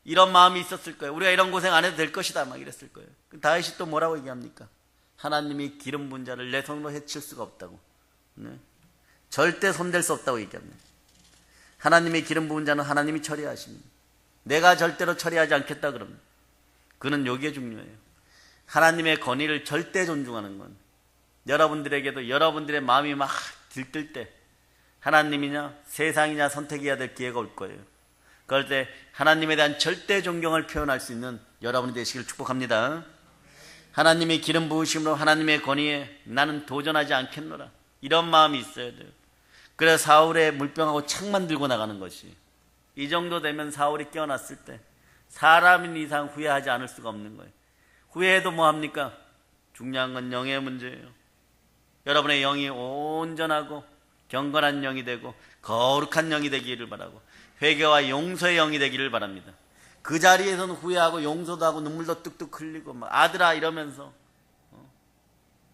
S1: 이런 마음이 있었을 거예요. 우리가 이런 고생 안 해도 될 것이다 막 이랬을 거예요. 다윗이 또 뭐라고 얘기합니까? 하나님이 기름 부은 자를 내 손으로 해칠 수가 없다고. 절대 손댈 수 없다고 얘기합니다. 하나님의 기름 부은 자는 하나님이 처리하십니다. 내가 절대로 처리하지 않겠다 그럽니다. 그는 여기에 중요해요. 하나님의 권위를 절대 존중하는 건 여러분들에게도 여러분들의 마음이 막 들뜰 때 하나님이냐 세상이냐 선택해야 될 기회가 올 거예요. 그럴 때 하나님에 대한 절대 존경을 표현할 수 있는 여러분이 되시길 축복합니다. 하나님의 기름 부으심으로 하나님의 권위에 나는 도전하지 않겠노라, 이런 마음이 있어야 돼요. 그래서 사울의 물병하고 창만 들고 나가는 것이, 이 정도 되면 사울이 깨어났을 때 사람인 이상 후회하지 않을 수가 없는 거예요. 후회해도 뭐합니까? 중요한 건 영의 문제예요. 여러분의 영이 온전하고 경건한 영이 되고 거룩한 영이 되기를 바라고, 회개와 용서의 영이 되기를 바랍니다. 그 자리에서는 후회하고 용서도 하고 눈물도 뚝뚝 흘리고 막 아들아 이러면서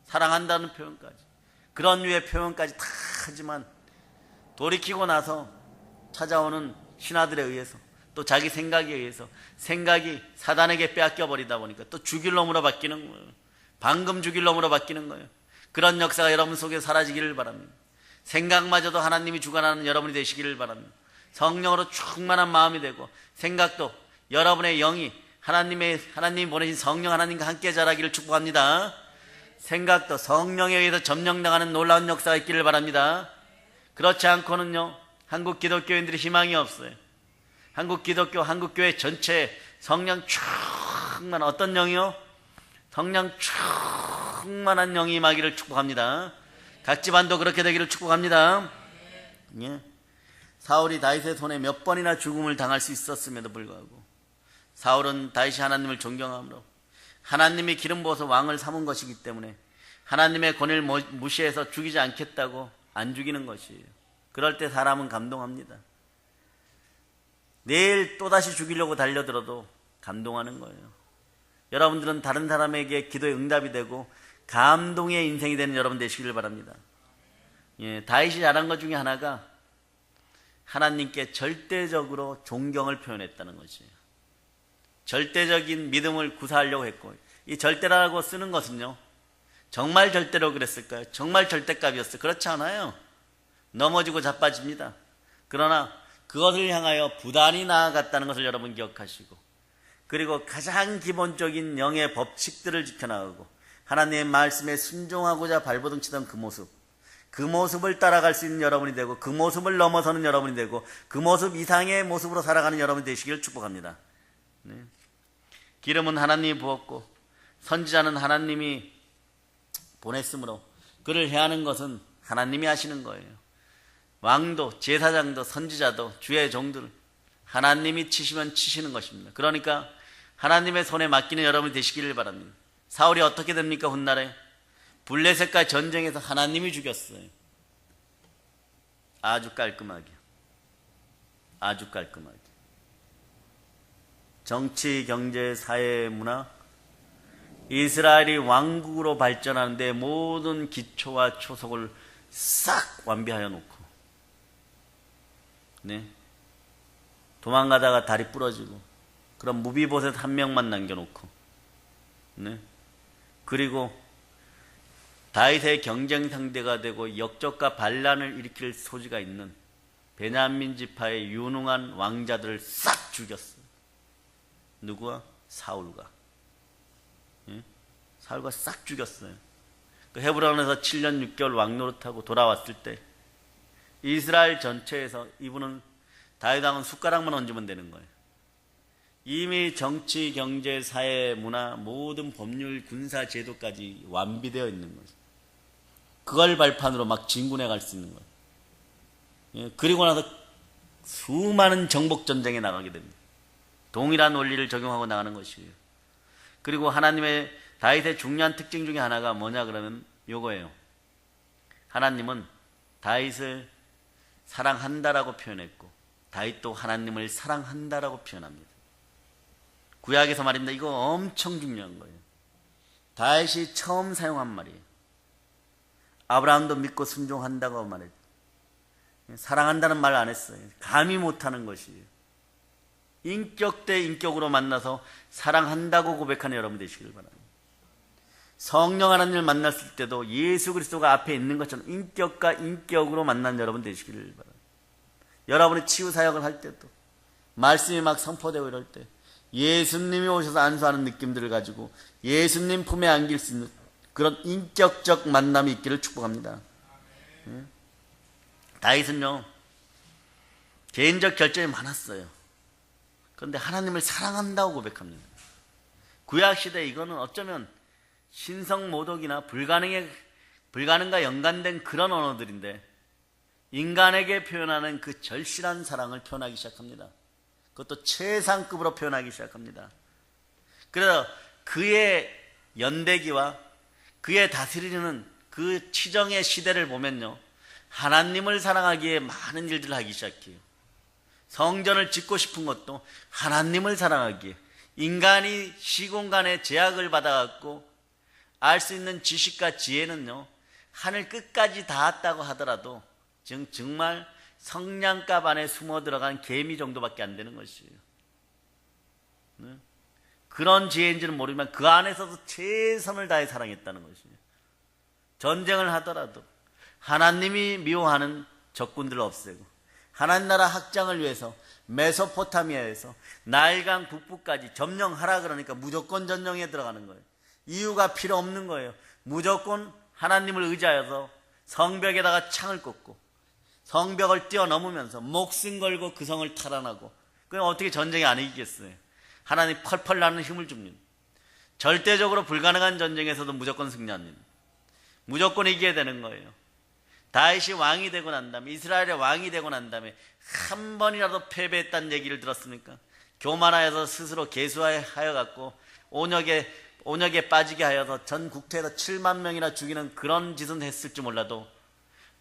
S1: 사랑한다는 표현까지, 그런 류의 표현까지 다 하지만 돌이키고 나서 찾아오는 신하들에 의해서, 또 자기 생각에 의해서 생각이 사단에게 빼앗겨 버리다 보니까 또 죽일 놈으로 바뀌는 거예요. 방금 죽일 놈으로 바뀌는 거예요. 그런 역사가 여러분 속에 사라지기를 바랍니다. 생각마저도 하나님이 주관하는 여러분이 되시기를 바랍니다. 성령으로 충만한 마음이 되고, 생각도 여러분의 영이 하나님이 보내신 성령 하나님과 함께 자라기를 축복합니다. 생각도 성령에 의해서 점령당하는 놀라운 역사가 있기를 바랍니다. 그렇지 않고는요, 한국 기독교인들이 희망이 없어요. 한국 기독교, 한국교회 전체에 성령 충만한, 어떤 영이요? 성령 충만한 영이 임하기를 축복합니다. 각 집안도 그렇게 되기를 축복합니다. 예. 사울이 다윗의 손에 몇 번이나 죽음을 당할 수 있었음에도 불구하고 사울은 다윗이 하나님을 존경함으로 하나님이 기름 부어서 왕을 삼은 것이기 때문에 하나님의 권위를 무시해서 죽이지 않겠다고 안 죽이는 것이에요. 그럴 때 사람은 감동합니다. 내일 또다시 죽이려고 달려들어도 감동하는 거예요. 여러분들은 다른 사람에게 기도의 응답이 되고 감동의 인생이 되는 여러분 되시기를 바랍니다. 예, 다윗이 잘한 것 중에 하나가 하나님께 절대적으로 존경을 표현했다는 것이에요. 절대적인 믿음을 구사하려고 했고, 이 절대라고 쓰는 것은요, 정말 절대로 그랬을까요? 정말 절대값이었어요? 그렇지 않아요. 넘어지고 자빠집니다. 그러나 그것을 향하여 부단히 나아갔다는 것을 여러분 기억하시고, 그리고 가장 기본적인 영의 법칙들을 지켜나가고 하나님의 말씀에 순종하고자 발버둥 치던 그 모습을 따라갈 수 있는 여러분이 되고, 그 모습을 넘어서는 여러분이 되고, 그 모습 이상의 모습으로 살아가는 여러분이 되시기를 축복합니다. 네. 기름은 하나님이 부었고 선지자는 하나님이 보냈으므로 그를 해하는 것은 하나님이 하시는 거예요. 왕도 제사장도 선지자도 주의 종들 하나님이 치시면 치시는 것입니다. 그러니까 하나님의 손에 맡기는 여러분이 되시기를 바랍니다. 사울이 어떻게 됩니까? 훗날에 블레셋과 전쟁에서 하나님이 죽였어요. 아주 깔끔하게, 아주 깔끔하게. 정치, 경제, 사회, 문화, 이스라엘이 왕국으로 발전하는데 모든 기초와 초석을 싹 완비하여 놓고, 네, 도망가다가 다리 부러지고 그럼 무비보셋 한 명만 남겨놓고, 네, 그리고 다윗의 경쟁 상대가 되고 역적과 반란을 일으킬 소지가 있는 베냐민 지파의 유능한 왕자들을 싹 죽였어요. 누구와? 사울과. 예? 사울과 싹 죽였어요. 그 헤브론에서 7년 6개월 왕노릇하고 돌아왔을 때 이스라엘 전체에서 이분은 다윗왕은 숟가락만 얹으면 되는 거예요. 이미 정치, 경제, 사회, 문화, 모든 법률, 군사 제도까지 완비되어 있는 거죠. 그걸 발판으로 막 진군해 갈 수 있는 거예요. 예, 그리고 나서 수많은 정복전쟁에 나가게 됩니다. 동일한 원리를 적용하고 나가는 것이에요. 그리고 하나님의 다윗의 중요한 특징 중에 하나가 뭐냐 그러면 요거예요. 하나님은 다윗을 사랑한다라고 표현했고 다윗도 하나님을 사랑한다라고 표현합니다. 구약에서 말입니다. 이거 엄청 중요한 거예요. 다윗이 처음 사용한 말이에요. 아브라함도 믿고 순종한다고 말했죠. 사랑한다는 말 안 했어요. 감히 못하는 것이에요. 인격 대 인격으로 만나서 사랑한다고 고백하는 여러분 되시길 바랍니다. 성령 하나님을 만났을 때도 예수 그리스도가 앞에 있는 것처럼 인격과 인격으로 만난 여러분 되시기를 바랍니다. 여러분이 치유 사역을 할 때도 말씀이 막 선포되고 이럴 때 예수님이 오셔서 안수하는 느낌들을 가지고 예수님 품에 안길 수 있는 그런 인격적 만남이 있기를 축복합니다. 다윗은요 개인적 결점이 많았어요. 그런데 하나님을 사랑한다고 고백합니다. 구약시대 이거는 어쩌면 신성모독이나 불가능과 연관된 그런 언어들인데 인간에게 표현하는 그 절실한 사랑을 표현하기 시작합니다. 그것도 최상급으로 표현하기 시작합니다. 그래서 그의 연대기와 그의 다스리는 그 치정의 시대를 보면요, 하나님을 사랑하기에 많은 일들을 하기 시작해요. 성전을 짓고 싶은 것도 하나님을 사랑하기에, 인간이 시공간의 제약을 받아갖고 알 수 있는 지식과 지혜는요, 하늘 끝까지 닿았다고 하더라도 정말 성냥갑 안에 숨어 들어간 개미 정도밖에 안 되는 것이에요. 네? 그런 지혜인지는 모르지만 그 안에서도 최선을 다해 사랑했다는 것이에요. 전쟁을 하더라도 하나님이 미워하는 적군들을 없애고 하나님 나라 확장을 위해서 메소포타미아에서 나일강 북부까지 점령하라 그러니까 무조건 전쟁에 들어가는 거예요. 이유가 필요 없는 거예요. 무조건 하나님을 의지하여서 성벽에다가 창을 꽂고 성벽을 뛰어넘으면서 목숨 걸고 그 성을 탈환하고, 그럼 어떻게 전쟁이 안 이기겠어요? 하나님 펄펄 나는 힘을 줍니다. 절대적으로 불가능한 전쟁에서도 무조건 승리합니다. 무조건 이겨야 되는 거예요. 다윗이 왕이 되고 난 다음에, 이스라엘의 왕이 되고 난 다음에 한 번이라도 패배했다는 얘기를 들었습니까? 교만하여서 스스로 개수하여 갖고 온역에 빠지게 하여서 전 국토에서 7만 명이나 죽이는 그런 짓은 했을지 몰라도,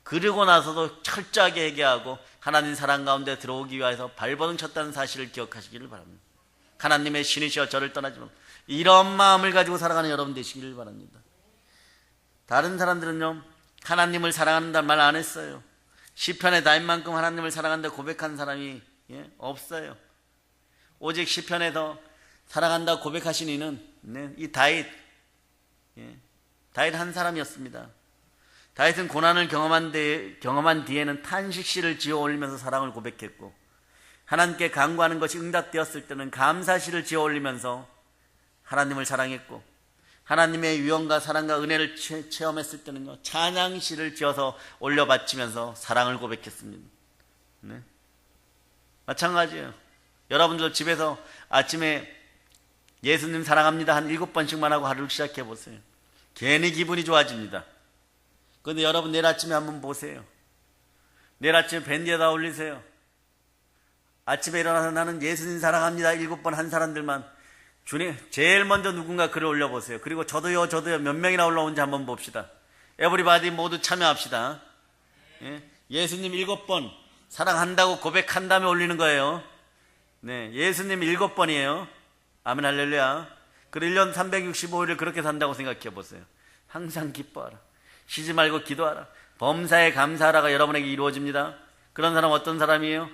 S1: 그러고 나서도 철저하게 회개하고 하나님 사랑 가운데 들어오기 위해서 발버둥 쳤다는 사실을 기억하시기를 바랍니다. 하나님의 신이시여 저를 떠나지 마. 이런 마음을 가지고 살아가는 여러분 되시기를 바랍니다. 다른 사람들은요, 하나님을 사랑한다는 말 안 했어요. 시편의 다윗만큼 하나님을 사랑한다 고백한 사람이 없어요. 오직 시편에서 사랑한다 고백하신 이는 이 다윗 한 사람이었습니다. 다윗은 고난을 경험한 뒤에는 탄식시를 지어 올리면서 사랑을 고백했고, 하나님께 간구하는 것이 응답되었을 때는 감사시를 지어 올리면서 하나님을 사랑했고, 하나님의 유언과 사랑과 은혜를 체험했을 때는요, 찬양시를 지어서 올려 바치면서 사랑을 고백했습니다. 네? 마찬가지예요. 여러분들 집에서 아침에 예수님 사랑합니다 한 7번씩만 하고 하루를 시작해 보세요. 괜히 기분이 좋아집니다. 그런데 여러분 내일 아침에 한번 보세요. 내일 아침에 밴드에다 올리세요. 아침에 일어나서 나는 예수님 사랑합니다 7번 한 사람들만, 주님 제일 먼저 누군가 글을 올려보세요. 그리고 저도요 몇 명이나 올라온지 한번 봅시다. 에브리바디 모두 참여합시다. 예수님 7번 사랑한다고 고백한 다음에 올리는 거예요. 네, 예수님 7번이에요. 아멘 할렐루야. 그리고 1년 365일을 그렇게 산다고 생각해 보세요. 항상 기뻐하라. 쉬지 말고 기도하라. 범사에 감사하라가 여러분에게 이루어집니다. 그런 사람 어떤 사람이에요?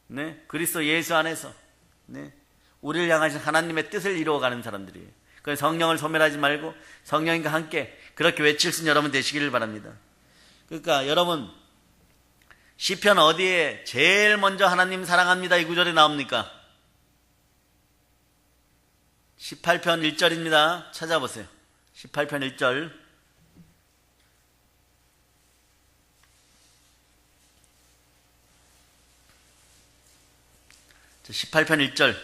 S1: 네, 그리스도 예수 안에서 우리를 향하신 하나님의 뜻을 이루어가는 사람들이에요. 그래서 성령을 소멸하지 말고 성령님과 함께 그렇게 외칠 수 있는 여러분 되시기를 바랍니다. 그러니까 여러분, 시편 어디에 제일 먼저 하나님 사랑합니다 이 구절이 나옵니까? 18편 1절입니다. 찾아보세요. 18편 1절. 18편 1절.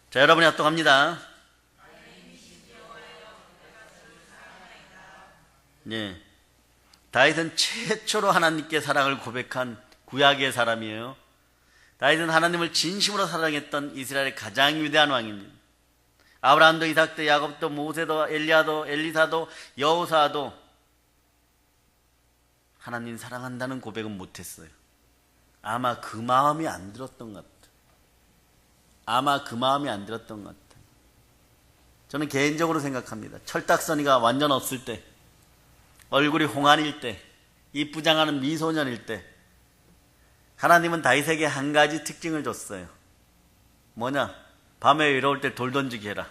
S1: 자, 여러분이 합독합니다. 네. 다윗은 최초로 하나님께 사랑을 고백한 구약의 사람이에요. 다윗은 하나님을 진심으로 사랑했던 이스라엘의 가장 위대한 왕입니다. 아브라함도 이삭도 야곱도 모세도 엘리야도 엘리사도 여호사도 하나님 사랑한다는 고백은 못했어요. 아마 그 마음이 안 들었던 것 같아요. 저는 개인적으로 생각합니다. 철딱서니가 완전 없을 때, 얼굴이 홍안일 때, 이쁘장하는 미소년일 때, 하나님은 다윗에게 한 가지 특징을 줬어요. 뭐냐? 밤에 외로울 때 돌 던지기 해라.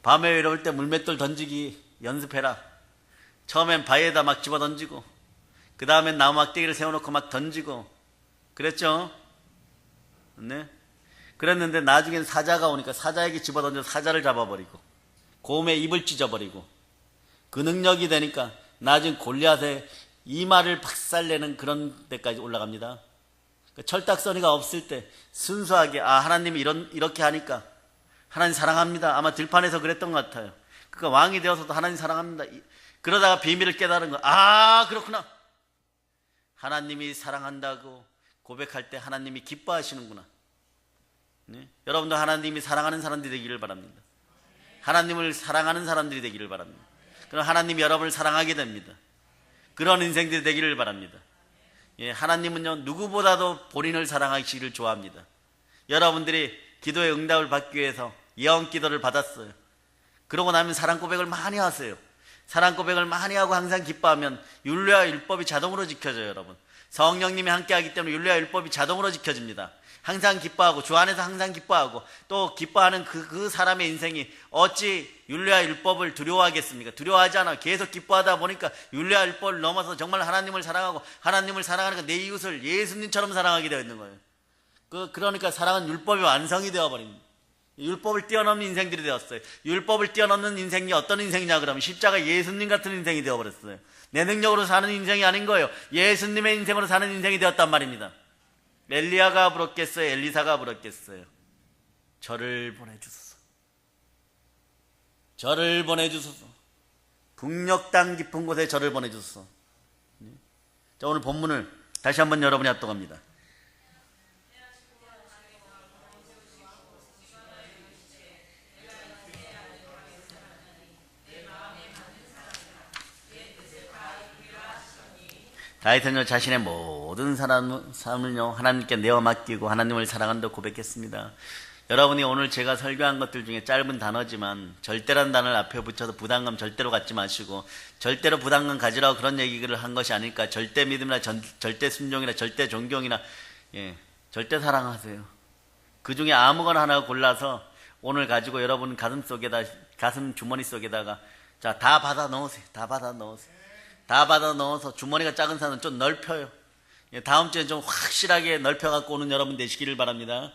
S1: 밤에 외로울 때 물맷돌 던지기 연습해라. 처음엔 바위에다 막 집어 던지고, 그 다음엔 나무 막대기를 세워놓고 막 던지고 그랬죠? 네. 그랬는데 나중엔 사자가 오니까 사자에게 집어 던져 사자를 잡아버리고, 곰의 입을 찢어버리고, 그 능력이 되니까 나중에 골리앗의 이마를 박살내는 그런 데까지 올라갑니다. 철딱서니가 없을 때 순수하게 하나님이 이렇게 하니까 하나님 사랑합니다. 아마 들판에서 그랬던 것 같아요. 그러니까 왕이 되어서도 하나님 사랑합니다. 그러다가 비밀을 깨달은 거. 그렇구나. 하나님이 사랑한다고 고백할 때 하나님이 기뻐하시는구나. 네? 여러분도 하나님이 사랑하는 사람들이 되기를 바랍니다. 하나님을 사랑하는 사람들이 되기를 바랍니다. 그럼 하나님이 여러분을 사랑하게 됩니다. 그런 인생들이 되기를 바랍니다. 하나님은요, 누구보다도 본인을 사랑하시기를 좋아합니다. 여러분들이 기도의 응답을 받기 위해서 예언 기도를 받았어요. 그러고 나면 사랑 고백을 많이 하세요. 사랑 고백을 많이 하고 항상 기뻐하면 율례와 율법이 자동으로 지켜져요. 여러분, 성령님이 함께하기 때문에 율례와 율법이 자동으로 지켜집니다. 항상 기뻐하고 주 안에서 항상 기뻐하고 또 기뻐하는 그 사람의 인생이 어찌 율례와 율법을 두려워하겠습니까? 두려워하지 않아요. 계속 기뻐하다 보니까 율례와 율법을 넘어서 정말 하나님을 사랑하고 하나님을 사랑하니까 내 이웃을 예수님처럼 사랑하게 되어 있는 거예요. 그러니까 사랑은 율법이 완성이 되어버립니다. 율법을 뛰어넘는 인생들이 되었어요. 율법을 뛰어넘는 인생이 어떤 인생이냐 그러면 십자가 예수님 같은 인생이 되어버렸어요. 내 능력으로 사는 인생이 아닌 거예요. 예수님의 인생으로 사는 인생이 되었단 말입니다. 엘리야가 부렀겠어요? 엘리사가 부렀겠어요? 저를 보내주소서. 저를 보내주소서. 북녘 땅 깊은 곳에 저를 보내주소서. 자, 오늘 본문을 다시 한번 여러분이 합독합니다. 다윗은요, 자신의 모든 삶을요, 하나님께 내어 맡기고 하나님을 사랑한다고 고백했습니다. 여러분이 오늘 제가 설교한 것들 중에 짧은 단어지만 절대란 단어를 앞에 붙여서 부담감 절대로 갖지 마시고 절대로 부담감 가지라고 그런 얘기를 한 것이 아닐까. 절대 믿음이나 절대 순종이나 절대 존경이나 절대 사랑하세요. 그 중에 아무거나 하나 골라서 오늘 가지고 여러분 가슴 주머니 속에다가 자, 다 받아 넣으세요. 다 받아 넣으세요. 다 받아 넣어서 주머니가 작은 사람은 좀 넓혀요. 다음 주에 좀 확실하게 넓혀갖고 오는 여러분 되시기를 바랍니다.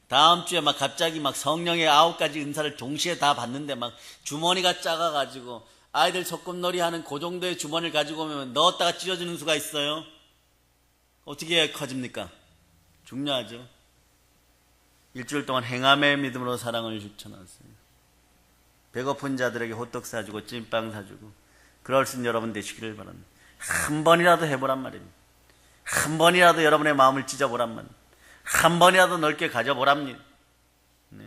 S1: 다음 주에 갑자기 성령의 9가지 은사를 동시에 다 받는데 주머니가 작아가지고 아이들 소꿉놀이 하는 그 정도의 주머니를 가지고 오면 넣었다가 찢어지는 수가 있어요. 어떻게 커집니까? 중요하죠. 일주일 동안 행함의 믿음으로 사랑을 실천하세요. 배고픈 자들에게 호떡 사주고 찐빵 사주고 그럴 수 있는 여러분 되시기를 바랍니다. 한 번이라도 해보란 말입니다. 한 번이라도 여러분의 마음을 찢어보란 말입니다. 한 번이라도 넓게 가져보랍니다. 네.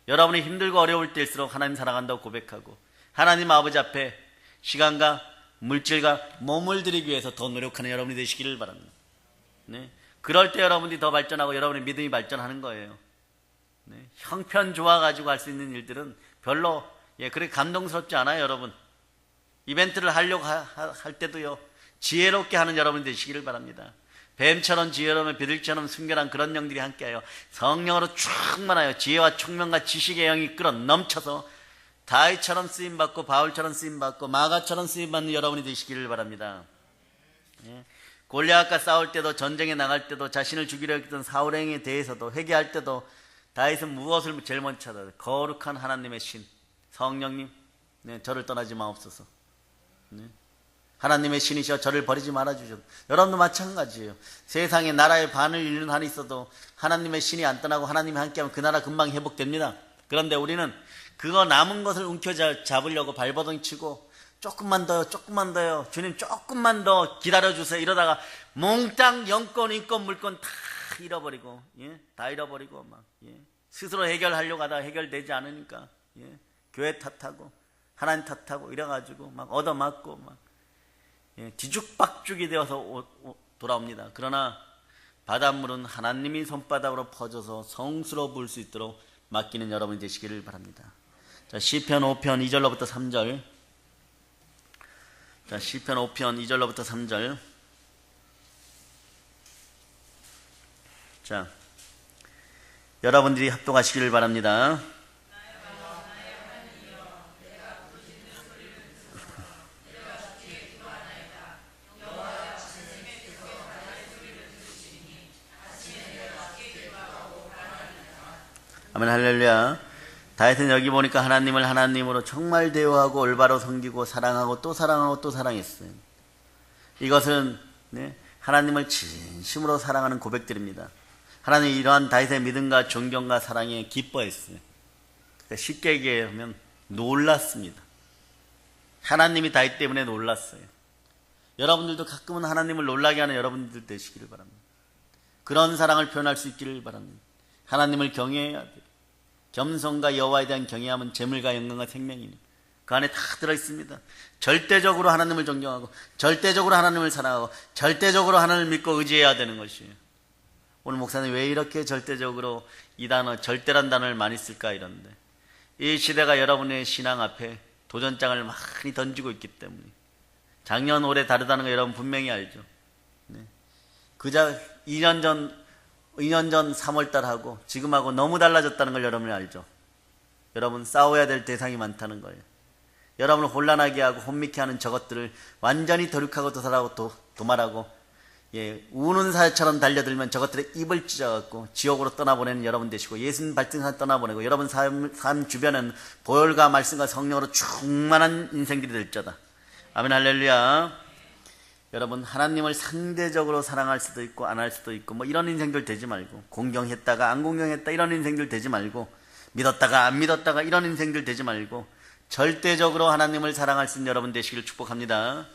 S1: 여러분이 힘들고 어려울 때일수록 하나님 사랑한다고 고백하고 하나님 아버지 앞에 시간과 물질과 몸을 드리기 위해서 더 노력하는 여러분이 되시기를 바랍니다. 네. 그럴 때 여러분이 더 발전하고 여러분의 믿음이 발전하는 거예요. 네. 형편 좋아가지고 할 수 있는 일들은 별로 그렇게 감동스럽지 않아요. 여러분, 이벤트를 하려고 할 때도요, 지혜롭게 하는 여러분이 되시기를 바랍니다. 뱀처럼 지혜로우면 비둘기처럼 순결한 그런 영들이 함께하여 성령으로 충만하여 지혜와 총명과 지식의 영이 끌어 넘쳐서 다윗처럼 쓰임받고 바울처럼 쓰임받고 마가처럼 쓰임받는 여러분이 되시기를 바랍니다. 골리앗과 싸울 때도 전쟁에 나갈 때도 자신을 죽이려 했던 사울행에 대해서도 회개할 때도 다윗은 무엇을 제일 먼저 찾아요? 거룩한 하나님의 신 성령님, 저를 떠나지 마옵소서. 하나님의 신이셔 저를 버리지 말아주셔. 여러분도 마찬가지예요. 세상에 나라의 반을 잃는 한이 있어도 하나님의 신이 안 떠나고 하나님이 함께하면 그 나라 금방 회복됩니다. 그런데 우리는 그거 남은 것을 움켜잡으려고 발버둥 치고 조금만 더요. 주님 조금만 더 기다려주세요. 이러다가 몽땅 영권, 인권, 물권 다 잃어버리고 다 잃어버리고 스스로 해결하려고 하다가 해결되지 않으니까 교회 탓하고 하나님 탓하고 이래가지고 얻어맞고 뒤죽박죽이 되어서 돌아옵니다. 그러나 바닷물은 하나님이 손바닥으로 퍼져서 성수로 부을 수 있도록 맡기는 여러분이 되시기를 바랍니다. 자, 시편 5편 2절로부터 3절. 자, 시편 5편 2절로부터 3절. 자, 여러분들이 합독하시기를 바랍니다. 아멘, 할렐루야. 다윗은 여기 보니까 하나님을 하나님으로 정말 대우하고 올바로 섬기고 사랑하고 또 사랑하고 또 사랑했어요. 이것은 하나님을 진심으로 사랑하는 고백들입니다. 하나님이 이러한 다윗의 믿음과 존경과 사랑에 기뻐했어요. 그러니까 쉽게 얘기하면 놀랐습니다. 하나님이 다윗 때문에 놀랐어요. 여러분들도 가끔은 하나님을 놀라게 하는 여러분들 되시기를 바랍니다. 그런 사랑을 표현할 수 있기를 바랍니다. 하나님을 경외해야 돼요. 겸손과 여호와에 대한 경외함은 재물과 영광과 생명이니 그 안에 다 들어있습니다. 절대적으로 하나님을 존경하고 절대적으로 하나님을 사랑하고 절대적으로 하나님을 믿고 의지해야 되는 것이에요. 오늘 목사님 왜 이렇게 절대적으로 이 단어 절대란 단어를 많이 쓸까 이러는데, 이 시대가 여러분의 신앙 앞에 도전장을 많이 던지고 있기 때문에 작년 올해 다르다는 거 여러분 분명히 알죠. 네. 그저 2년 전 3월달하고 지금하고 너무 달라졌다는 걸 여러분이 알죠. 여러분 싸워야 될 대상이 많다는 거예요. 여러분을 혼란하게 하고 혼미케 하는 저것들을 완전히 도륙하고 도말하고 우는 사자처럼 달려들면 저것들의 입을 찢어갖고 지옥으로 떠나보내는 여러분 되시고, 예수님 발등상 떠나보내고 여러분 삶 주변은 보혈과 말씀과 성령으로 충만한 인생들이 될 자다. 아멘 할렐루야. 여러분 하나님을 상대적으로 사랑할 수도 있고 안 할 수도 있고 뭐 이런 인생들 되지 말고, 공경했다가 안 공경했다 이런 인생들 되지 말고, 믿었다가 안 믿었다가 이런 인생들 되지 말고 절대적으로 하나님을 사랑할 수 있는 여러분 되시기를 축복합니다.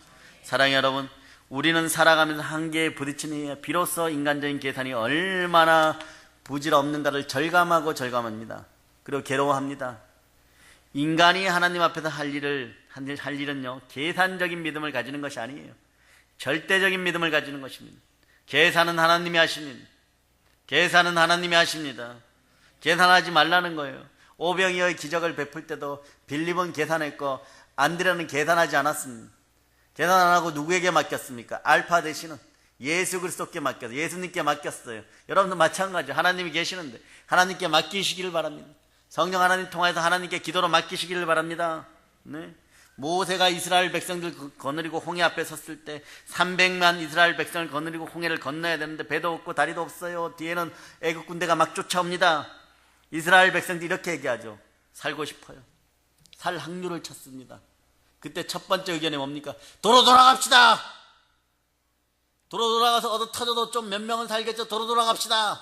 S1: 사랑해 여러분, 우리는 살아가면서 한계에 부딪히니 비로소 인간적인 계산이 얼마나 부질없는가를 절감합니다. 그리고 괴로워합니다. 인간이 하나님 앞에서 할 일은요, 계산적인 믿음을 가지는 것이 아니에요. 절대적인 믿음을 가지는 것입니다. 계산은 하나님이 하십니다. 계산은 하나님이 하십니다. 계산하지 말라는 거예요. 오병이어의 기적을 베풀 때도 빌립은 계산했고 안드레는 계산하지 않았습니다. 계산 안 하고 누구에게 맡겼습니까? 알파 대신은 예수 그리스도께 맡겼어요. 예수님께 맡겼어요. 여러분도 마찬가지죠. 하나님이 계시는데 하나님께 맡기시기를 바랍니다. 성령 하나님 통해서 하나님께 기도로 맡기시기를 바랍니다. 네. 모세가 이스라엘 백성들 거느리고 홍해 앞에 섰을 때 300만 이스라엘 백성을 거느리고 홍해를 건너야 되는데 배도 없고 다리도 없어요. 뒤에는 애국 군대가 막 쫓아옵니다. 이스라엘 백성들이 이렇게 얘기하죠. 살고 싶어요. 살 확률을 찾습니다. 그때 첫 번째 의견이 뭡니까? 도로 돌아갑시다. 도로 돌아가서 얻어 터져도 좀 몇 명은 살겠죠. 도로 돌아갑시다.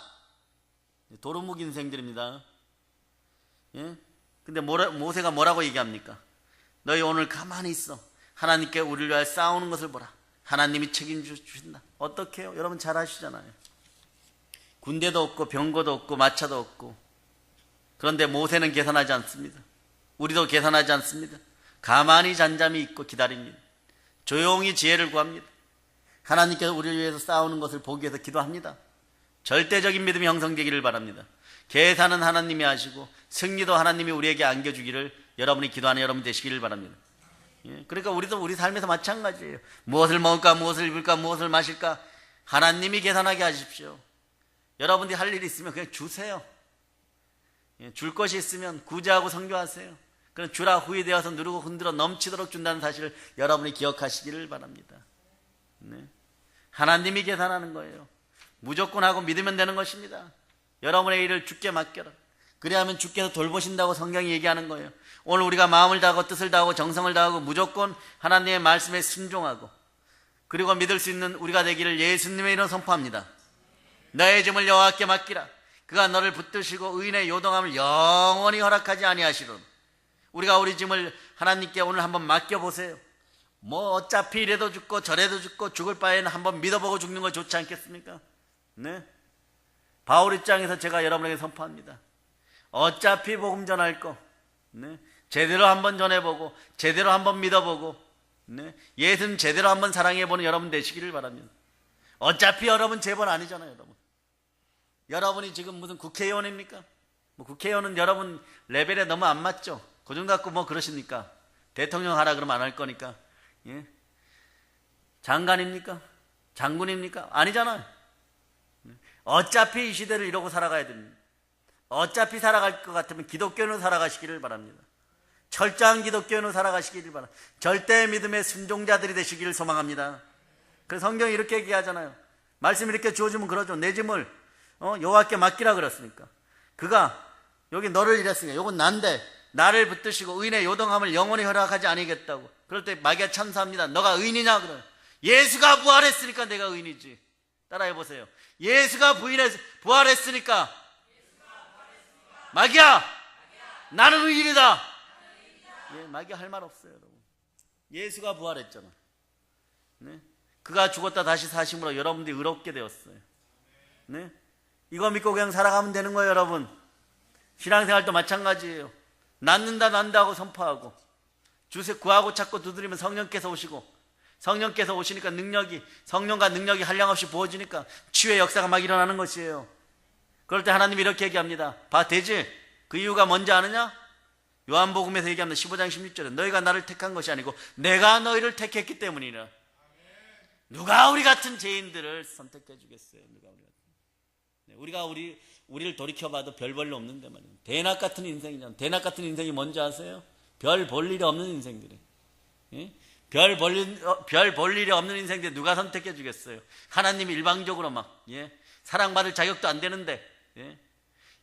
S1: 도루묵 인생들입니다. 예? 근데 모세가 뭐라고 얘기합니까? 너희 오늘 가만히 있어. 하나님께 우리를 위하여 싸우는 것을 보라. 하나님이 책임져 주신다. 어떻게 해요? 여러분 잘 아시잖아요. 군대도 없고 병거도 없고 마차도 없고. 그런데 모세는 계산하지 않습니다. 우리도 계산하지 않습니다. 가만히 잠잠히 있고 기다립니다. 조용히 지혜를 구합니다. 하나님께서 우리를 위해서 싸우는 것을 보기 위해서 기도합니다. 절대적인 믿음이 형성되기를 바랍니다. 계산은 하나님이 하시고 승리도 하나님이 우리에게 안겨주기를 여러분이 기도하는 여러분 되시기를 바랍니다. 그러니까 우리도 우리 삶에서 마찬가지예요. 무엇을 먹을까, 무엇을 입을까, 무엇을 마실까 하나님이 계산하게 하십시오. 여러분들이 할 일이 있으면 그냥 주세요. 줄 것이 있으면 구제하고 선교하세요. 그럼 주라 후회되어서 누르고 흔들어 넘치도록 준다는 사실을 여러분이 기억하시기를 바랍니다. 네. 하나님이 계산하는 거예요. 무조건 하고 믿으면 되는 것입니다. 여러분의 일을 주께 맡겨라. 그래야만 주께서 돌보신다고 성경이 얘기하는 거예요. 오늘 우리가 마음을 다하고 뜻을 다하고 정성을 다하고 무조건 하나님의 말씀에 순종하고 그리고 믿을 수 있는 우리가 되기를 예수님의 이름 선포합니다. 너의 짐을 여호와께 맡기라. 그가 너를 붙드시고 의인의 요동함을 영원히 허락하지 아니하시리로다. 우리가 우리 짐을 하나님께 오늘 한번 맡겨보세요. 뭐 어차피 이래도 죽고 저래도 죽고 죽을 바에는 한번 믿어보고 죽는 거 좋지 않겠습니까? 네. 바울 입장에서 제가 여러분에게 선포합니다. 어차피 복음 전할 거, 네. 제대로 한번 전해보고 제대로 한번 믿어보고, 네. 예수님 제대로 한번 사랑해보는 여러분 되시기를 바랍니다. 어차피 여러분 재벌 아니잖아요. 여러분이 지금 무슨 국회의원입니까? 뭐 국회의원은 여러분 레벨에 너무 안 맞죠? 그 정도 갖고 뭐 그러십니까? 대통령 하라 그러면 안 할 거니까. 예? 장관입니까? 장군입니까? 아니잖아요. 어차피 이 시대를 이러고 살아가야 됩니다. 어차피 살아갈 것 같으면 기독교인으로 살아가시기를 바랍니다. 철저한 기독교인으로 살아가시기를 바랍니다. 절대 믿음의 순종자들이 되시기를 소망합니다. 그래서 성경이 이렇게 얘기하잖아요. 말씀 이렇게 주어주면 그러죠. 내 짐을 여호와께 맡기라 그랬으니까. 그가 여기 너를 이랬으니까 요건 난데 나를 붙드시고 의인의 요동함을 영원히 허락하지 아니겠다고. 그럴 때 마귀가 참사합니다. 너가 의인이냐? 그래. 예수가 부활했으니까 내가 의인이지. 따라해 보세요. 예수가 부활했으니까 마귀야, 나는 의인이다. 예, 마귀 할 말 없어요, 여러분. 예수가 부활했잖아. 네? 그가 죽었다 다시 사심으로 여러분들이 의롭게 되었어요. 네? 이거 믿고 그냥 살아가면 되는 거예요, 여러분. 신앙생활도 마찬가지예요. 낫는다 하고 선포하고, 주세 구하고 찾고 두드리면 성령께서 오시고, 성령께서 오시니까 성령과 능력이 한량없이 부어지니까 치유의 역사가 막 일어나는 것이에요. 그럴 때 하나님이 이렇게 얘기합니다. 봐, 되지? 그 이유가 뭔지 아느냐? 요한복음에서 얘기합니다. 15장 16절에 너희가 나를 택한 것이 아니고 내가 너희를 택했기 때문이라. 누가 우리 같은 죄인들을 선택해 주겠어요? 누가 우리 같은. 우리가 우리를 돌이켜봐도 별 볼일 없는데 말이에요. 대낮 같은 인생이잖아요. 대낮 같은 인생이 뭔지 아세요? 별 볼 일이 없는 인생들이. 예? 별 볼 일이 없는 인생들 누가 선택해 주겠어요? 하나님이 일방적으로 막, 예? 사랑받을 자격도 안 되는데, 예?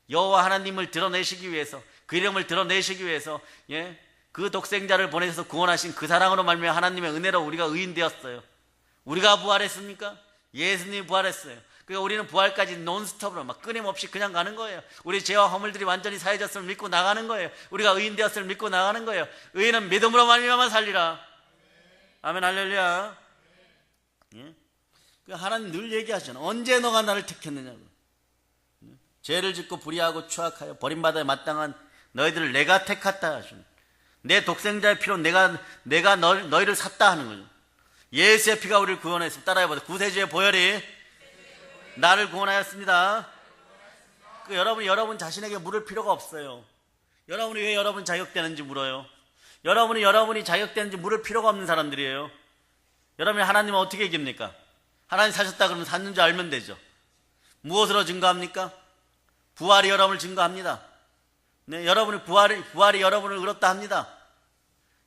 S1: 여호와 하나님을 드러내시기 위해서, 그 이름을 드러내시기 위해서, 예? 그 독생자를 보내셔서 구원하신 그 사랑으로 말미암아 하나님의 은혜로 우리가 의인 되었어요. 우리가 부활했습니까? 예수님이 부활했어요. 그러니까 우리는 부활까지 논스톱으로 막 끊임없이 그냥 가는 거예요. 우리 죄와 허물들이 완전히 사해졌음을 믿고 나가는 거예요. 우리가 의인 되었음을 믿고 나가는 거예요. 의인은 믿음으로 말미암아 살리라. 아멘, 할렐루야. 예? 하나님 늘 얘기하잖아요. 언제 너가 나를 택했느냐고. 죄를 짓고 불의하고 추악하여 버림받아야 마땅한 너희들을 내가 택했다 하시는, 내 독생자의 피로 내가 너희를 샀다 하는 거죠. 예수의 피가 우리를 구원했습니다. 따라해보세요. 구세주의 보혈이 나를 구원하였습니다. 여러분 자신에게 물을 필요가 없어요. 여러분이 왜 여러분 자격되는지 물어요. 여러분이 자격되는지 물을 필요가 없는 사람들이에요. 여러분이 하나님은 어떻게 이깁니까? 하나님 사셨다 그러면 샀는 줄 알면 되죠. 무엇으로 증거합니까? 부활이 여러분을 증거합니다. 네, 여러분이 부활이 여러분을 의롭다 합니다.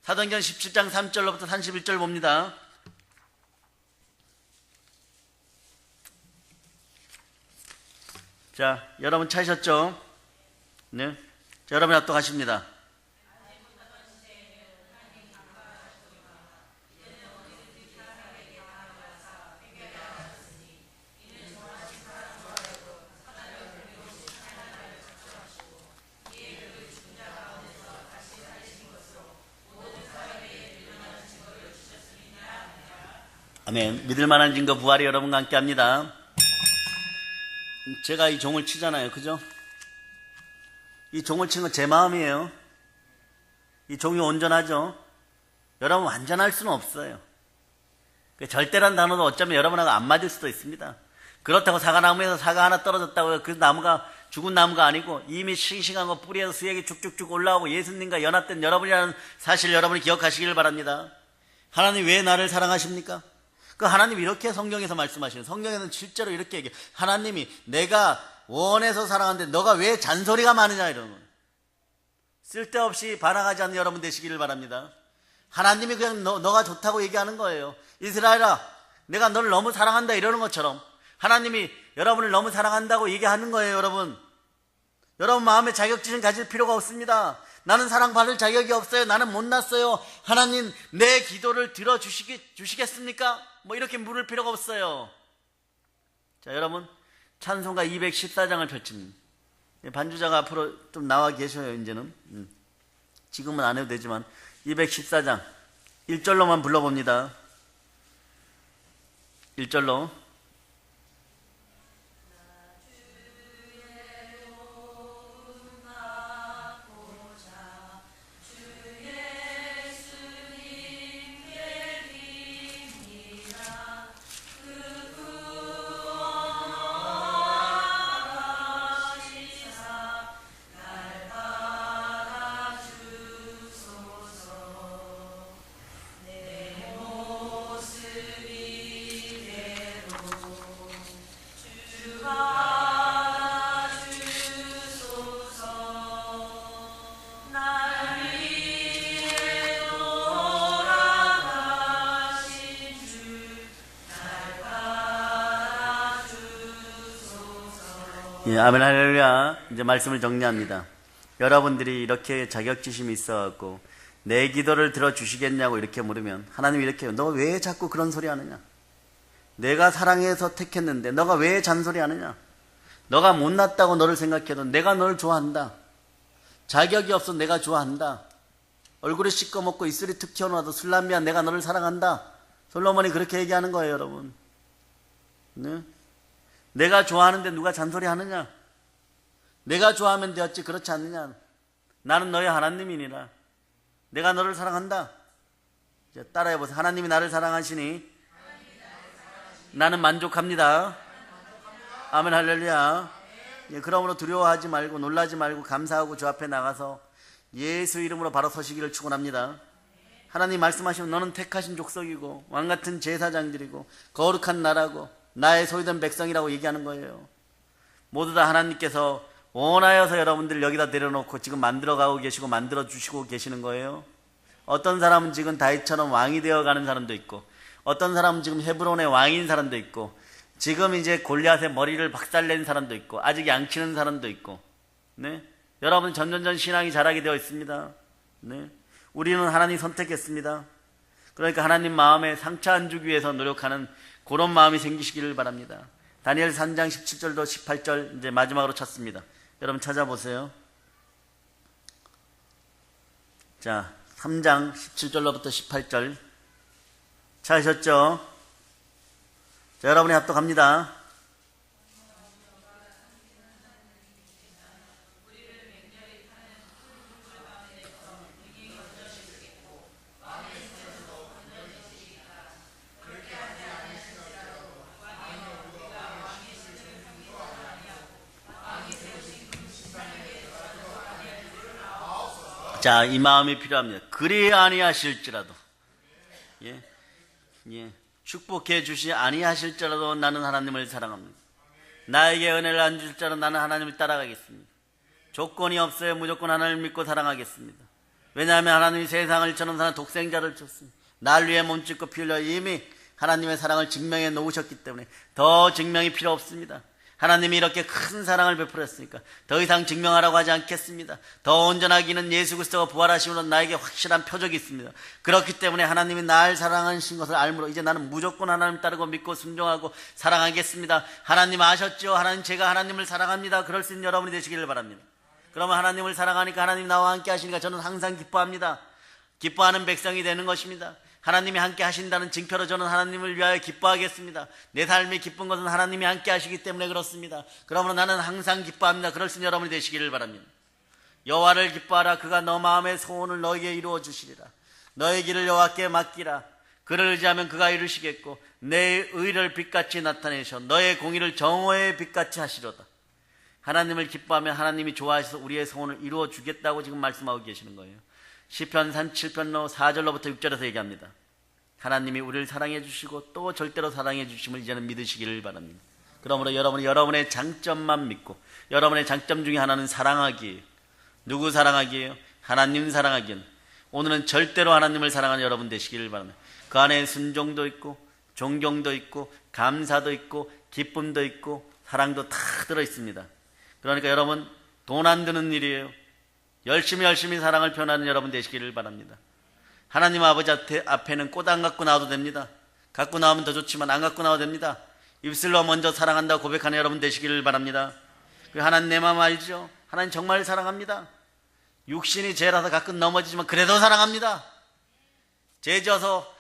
S1: 사도행전 17장 3절로부터 31절 봅니다. 자, 여러분 찾으셨죠? 네. 자, 여러분 납독하십니다. 아멘. 믿을 만한 증거 부활이 여러분과 함께 합니다. 제가 이 종을 치잖아요. 그죠? 이 종을 친 건 제 마음이에요. 이 종이 온전하죠? 여러분 완전할 수는 없어요. 절대란 단어도 어쩌면 여러분하고 안 맞을 수도 있습니다. 그렇다고 사과나무에서 사과 하나 떨어졌다고 그 나무가 죽은 나무가 아니고 이미 싱싱한 거 뿌리에서 수액이 쭉쭉쭉 올라오고 예수님과 연합된 여러분이라는 사실 여러분이 기억하시길 바랍니다. 하나님 왜 나를 사랑하십니까? 그 하나님이 이렇게 성경에서 말씀하시는, 성경에는 실제로 이렇게 얘기해요. 하나님이 내가 원해서 사랑하는데 너가 왜 잔소리가 많으냐 이러는 거예요. 쓸데없이 반항하지 않는 여러분 되시기를 바랍니다. 하나님이 그냥 너가 좋다고 얘기하는 거예요. 이스라엘아, 내가 너를 너무 사랑한다 이러는 것처럼 하나님이 여러분을 너무 사랑한다고 얘기하는 거예요. 여러분 마음에 자격지심 가질 필요가 없습니다. 나는 사랑받을 자격이 없어요. 나는 못났어요. 하나님 내 기도를 들어주시겠습니까? 뭐 이렇게 물을 필요가 없어요. 자, 여러분 찬송가 214장을 펼칩니다. 반주자가 앞으로 좀 나와 계셔요. 이제는 지금은 안 해도 되지만 214장 1절로만 불러봅니다. 1절로. 예, 아멘, 할렐루야. 이제 말씀을 정리합니다. 여러분들이 이렇게 자격지심이 있어갖고 내 기도를 들어주시겠냐고 이렇게 물으면 하나님이 이렇게 해요. 너 왜 자꾸 그런 소리 하느냐? 내가 사랑해서 택했는데 너가 왜 잔소리 하느냐? 너가 못났다고 너를 생각해도 내가 너를 좋아한다. 자격이 없어 내가 좋아한다. 얼굴에 씻겨먹고 입술이 툭 튀어나와도 술람비야 내가 너를 사랑한다. 솔로몬이 그렇게 얘기하는 거예요, 여러분. 네? 내가 좋아하는데 누가 잔소리 하느냐? 내가 좋아하면 되었지 그렇지 않느냐? 나는 너의 하나님이니라. 내가 너를 사랑한다. 이제 따라해보세요. 하나님이 나를 사랑하시니 나는 만족합니다. 아멘 할렐루야. 예, 그러므로 두려워하지 말고 놀라지 말고 감사하고 주 앞에 나가서 예수 이름으로 바로 서시기를 축원합니다. 하나님 말씀하시면 너는 택하신 족속이고 왕같은 제사장들이고 거룩한 나라고 나의 소유된 백성이라고 얘기하는 거예요. 모두 다 하나님께서 원하여서 여러분들 여기다 내려놓고 지금 만들어가고 계시고 만들어주시고 계시는 거예요. 어떤 사람은 지금 다윗처럼 왕이 되어가는 사람도 있고 어떤 사람은 지금 헤브론의 왕인 사람도 있고 지금 이제 골리앗의 머리를 박살낸 사람도 있고 아직 양치는 사람도 있고 네? 여러분 점점점 신앙이 자라게 되어 있습니다. 네? 우리는 하나님 선택했습니다. 그러니까 하나님 마음에 상처 안 주기 위해서 노력하는 그런 마음이 생기시기를 바랍니다. 다니엘 3장 17절도 18절 이제 마지막으로 찾습니다. 여러분 찾아보세요. 자, 3장 17절로부터 18절 찾으셨죠? 자, 여러분이 합독합니다. 자, 이 마음이 필요합니다. 그리 아니하실지라도 예, 예. 축복해 주시 아니하실지라도 나는 하나님을 사랑합니다. 나에게 은혜를 안 줄지라도 나는 하나님을 따라가겠습니다. 조건이 없어요. 무조건 하나님을 믿고 사랑하겠습니다. 왜냐하면 하나님이 세상을 저는 사람 독생자를 줬습니다. 날 위해 몸짓고 피 흘려 이미 하나님의 사랑을 증명해 놓으셨기 때문에 더 증명이 필요 없습니다. 하나님이 이렇게 큰 사랑을 베풀었으니까 더 이상 증명하라고 하지 않겠습니다. 더 온전하기는 예수 그리스도가 부활하심으로 나에게 확실한 표적이 있습니다. 그렇기 때문에 하나님이 날 사랑하신 것을 알므로 이제 나는 무조건 하나님 따르고 믿고 순종하고 사랑하겠습니다. 하나님 아셨죠? 하나님 제가 하나님을 사랑합니다. 그럴 수 있는 여러분이 되시기를 바랍니다. 그러면 하나님을 사랑하니까 하나님 나와 함께 하시니까 저는 항상 기뻐합니다. 기뻐하는 백성이 되는 것입니다. 하나님이 함께 하신다는 징표로 저는 하나님을 위하여 기뻐하겠습니다. 내 삶이 기쁜 것은 하나님이 함께 하시기 때문에 그렇습니다. 그러므로 나는 항상 기뻐합니다. 그럴 수 있는 여러분이 되시기를 바랍니다. 여호와를 기뻐하라. 그가 너 마음의 소원을 너에게 이루어 주시리라. 너의 길을 여호와께 맡기라. 그를 의지하면 그가 이루시겠고 내 의를 빛같이 나타내셔 너의 공의를 정오의 빛같이 하시로다. 하나님을 기뻐하면 하나님이 좋아하셔서 우리의 소원을 이루어 주겠다고 지금 말씀하고 계시는 거예요. 시편 37편로 4절로부터 6절에서 얘기합니다. 하나님이 우리를 사랑해 주시고 또 절대로 사랑해 주심을 이제는 믿으시기를 바랍니다. 그러므로 여러분이 여러분의 장점만 믿고 여러분의 장점 중에 하나는 사랑하기예요. 누구 사랑하기예요? 하나님 사랑하기는 오늘은 절대로 하나님을 사랑하는 여러분 되시기를 바랍니다. 그 안에 순종도 있고 존경도 있고 감사도 있고 기쁨도 있고 사랑도 다 들어있습니다. 그러니까 여러분 돈 안 드는 일이에요. 열심히 사랑을 표현하는 여러분 되시기를 바랍니다. 하나님 아버지 앞에는 꽃 안 갖고 나와도 됩니다. 갖고 나오면 더 좋지만 안 갖고 나와도 됩니다. 입술로 먼저 사랑한다고 고백하는 여러분 되시기를 바랍니다. 하나님 내 마음 알죠? 하나님 정말 사랑합니다. 육신이 죄라서 가끔 넘어지지만 그래도 사랑합니다. 죄 져서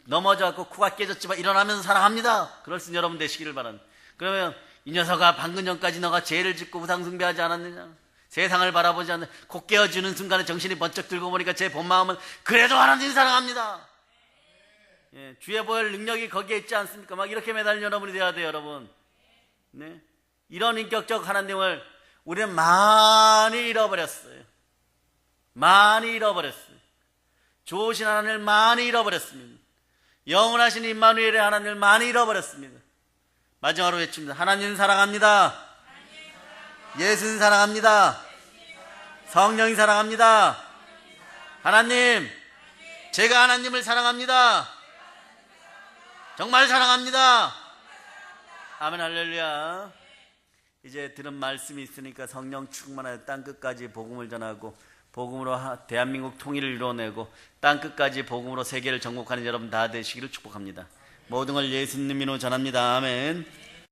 S1: 넘어져서 코가 깨졌지만 일어나면서 사랑합니다. 그럴 수 있는 여러분 되시기를 바랍니다. 그러면 이 녀석아 방금 전까지 너가 죄를 짓고 우상숭배하지 않았느냐? 세상을 바라보지 않는 곧 깨어지는 순간에 정신이 번쩍 들고 보니까 제 본 마음은 그래도 하나님 사랑합니다. 예, 주의 보혈 능력이 거기에 있지 않습니까? 막 이렇게 매달린 여러분이 되어야 돼요, 여러분. 네? 이런 인격적 하나님을 우리는 많이 잃어버렸어요. 많이 잃어버렸어요. 좋으신 하나님을 많이 잃어버렸습니다. 영원하신 임마누엘의 하나님을 많이 잃어버렸습니다. 마지막으로 외칩니다. 하나님 사랑합니다. 예수님 사랑합니다. 성령이 사랑합니다. 하나님, 제가 하나님을 사랑합니다. 정말 사랑합니다. 아멘 할렐루야. 이제 들은 말씀이 있으니까 성령 충만하여 땅끝까지 복음을 전하고 복음으로 대한민국 통일을 이루어내고 땅끝까지 복음으로 세계를 정복하는 여러분 다 되시기를 축복합니다. 모든 걸 예수님 이름으로 전합니다. 아멘.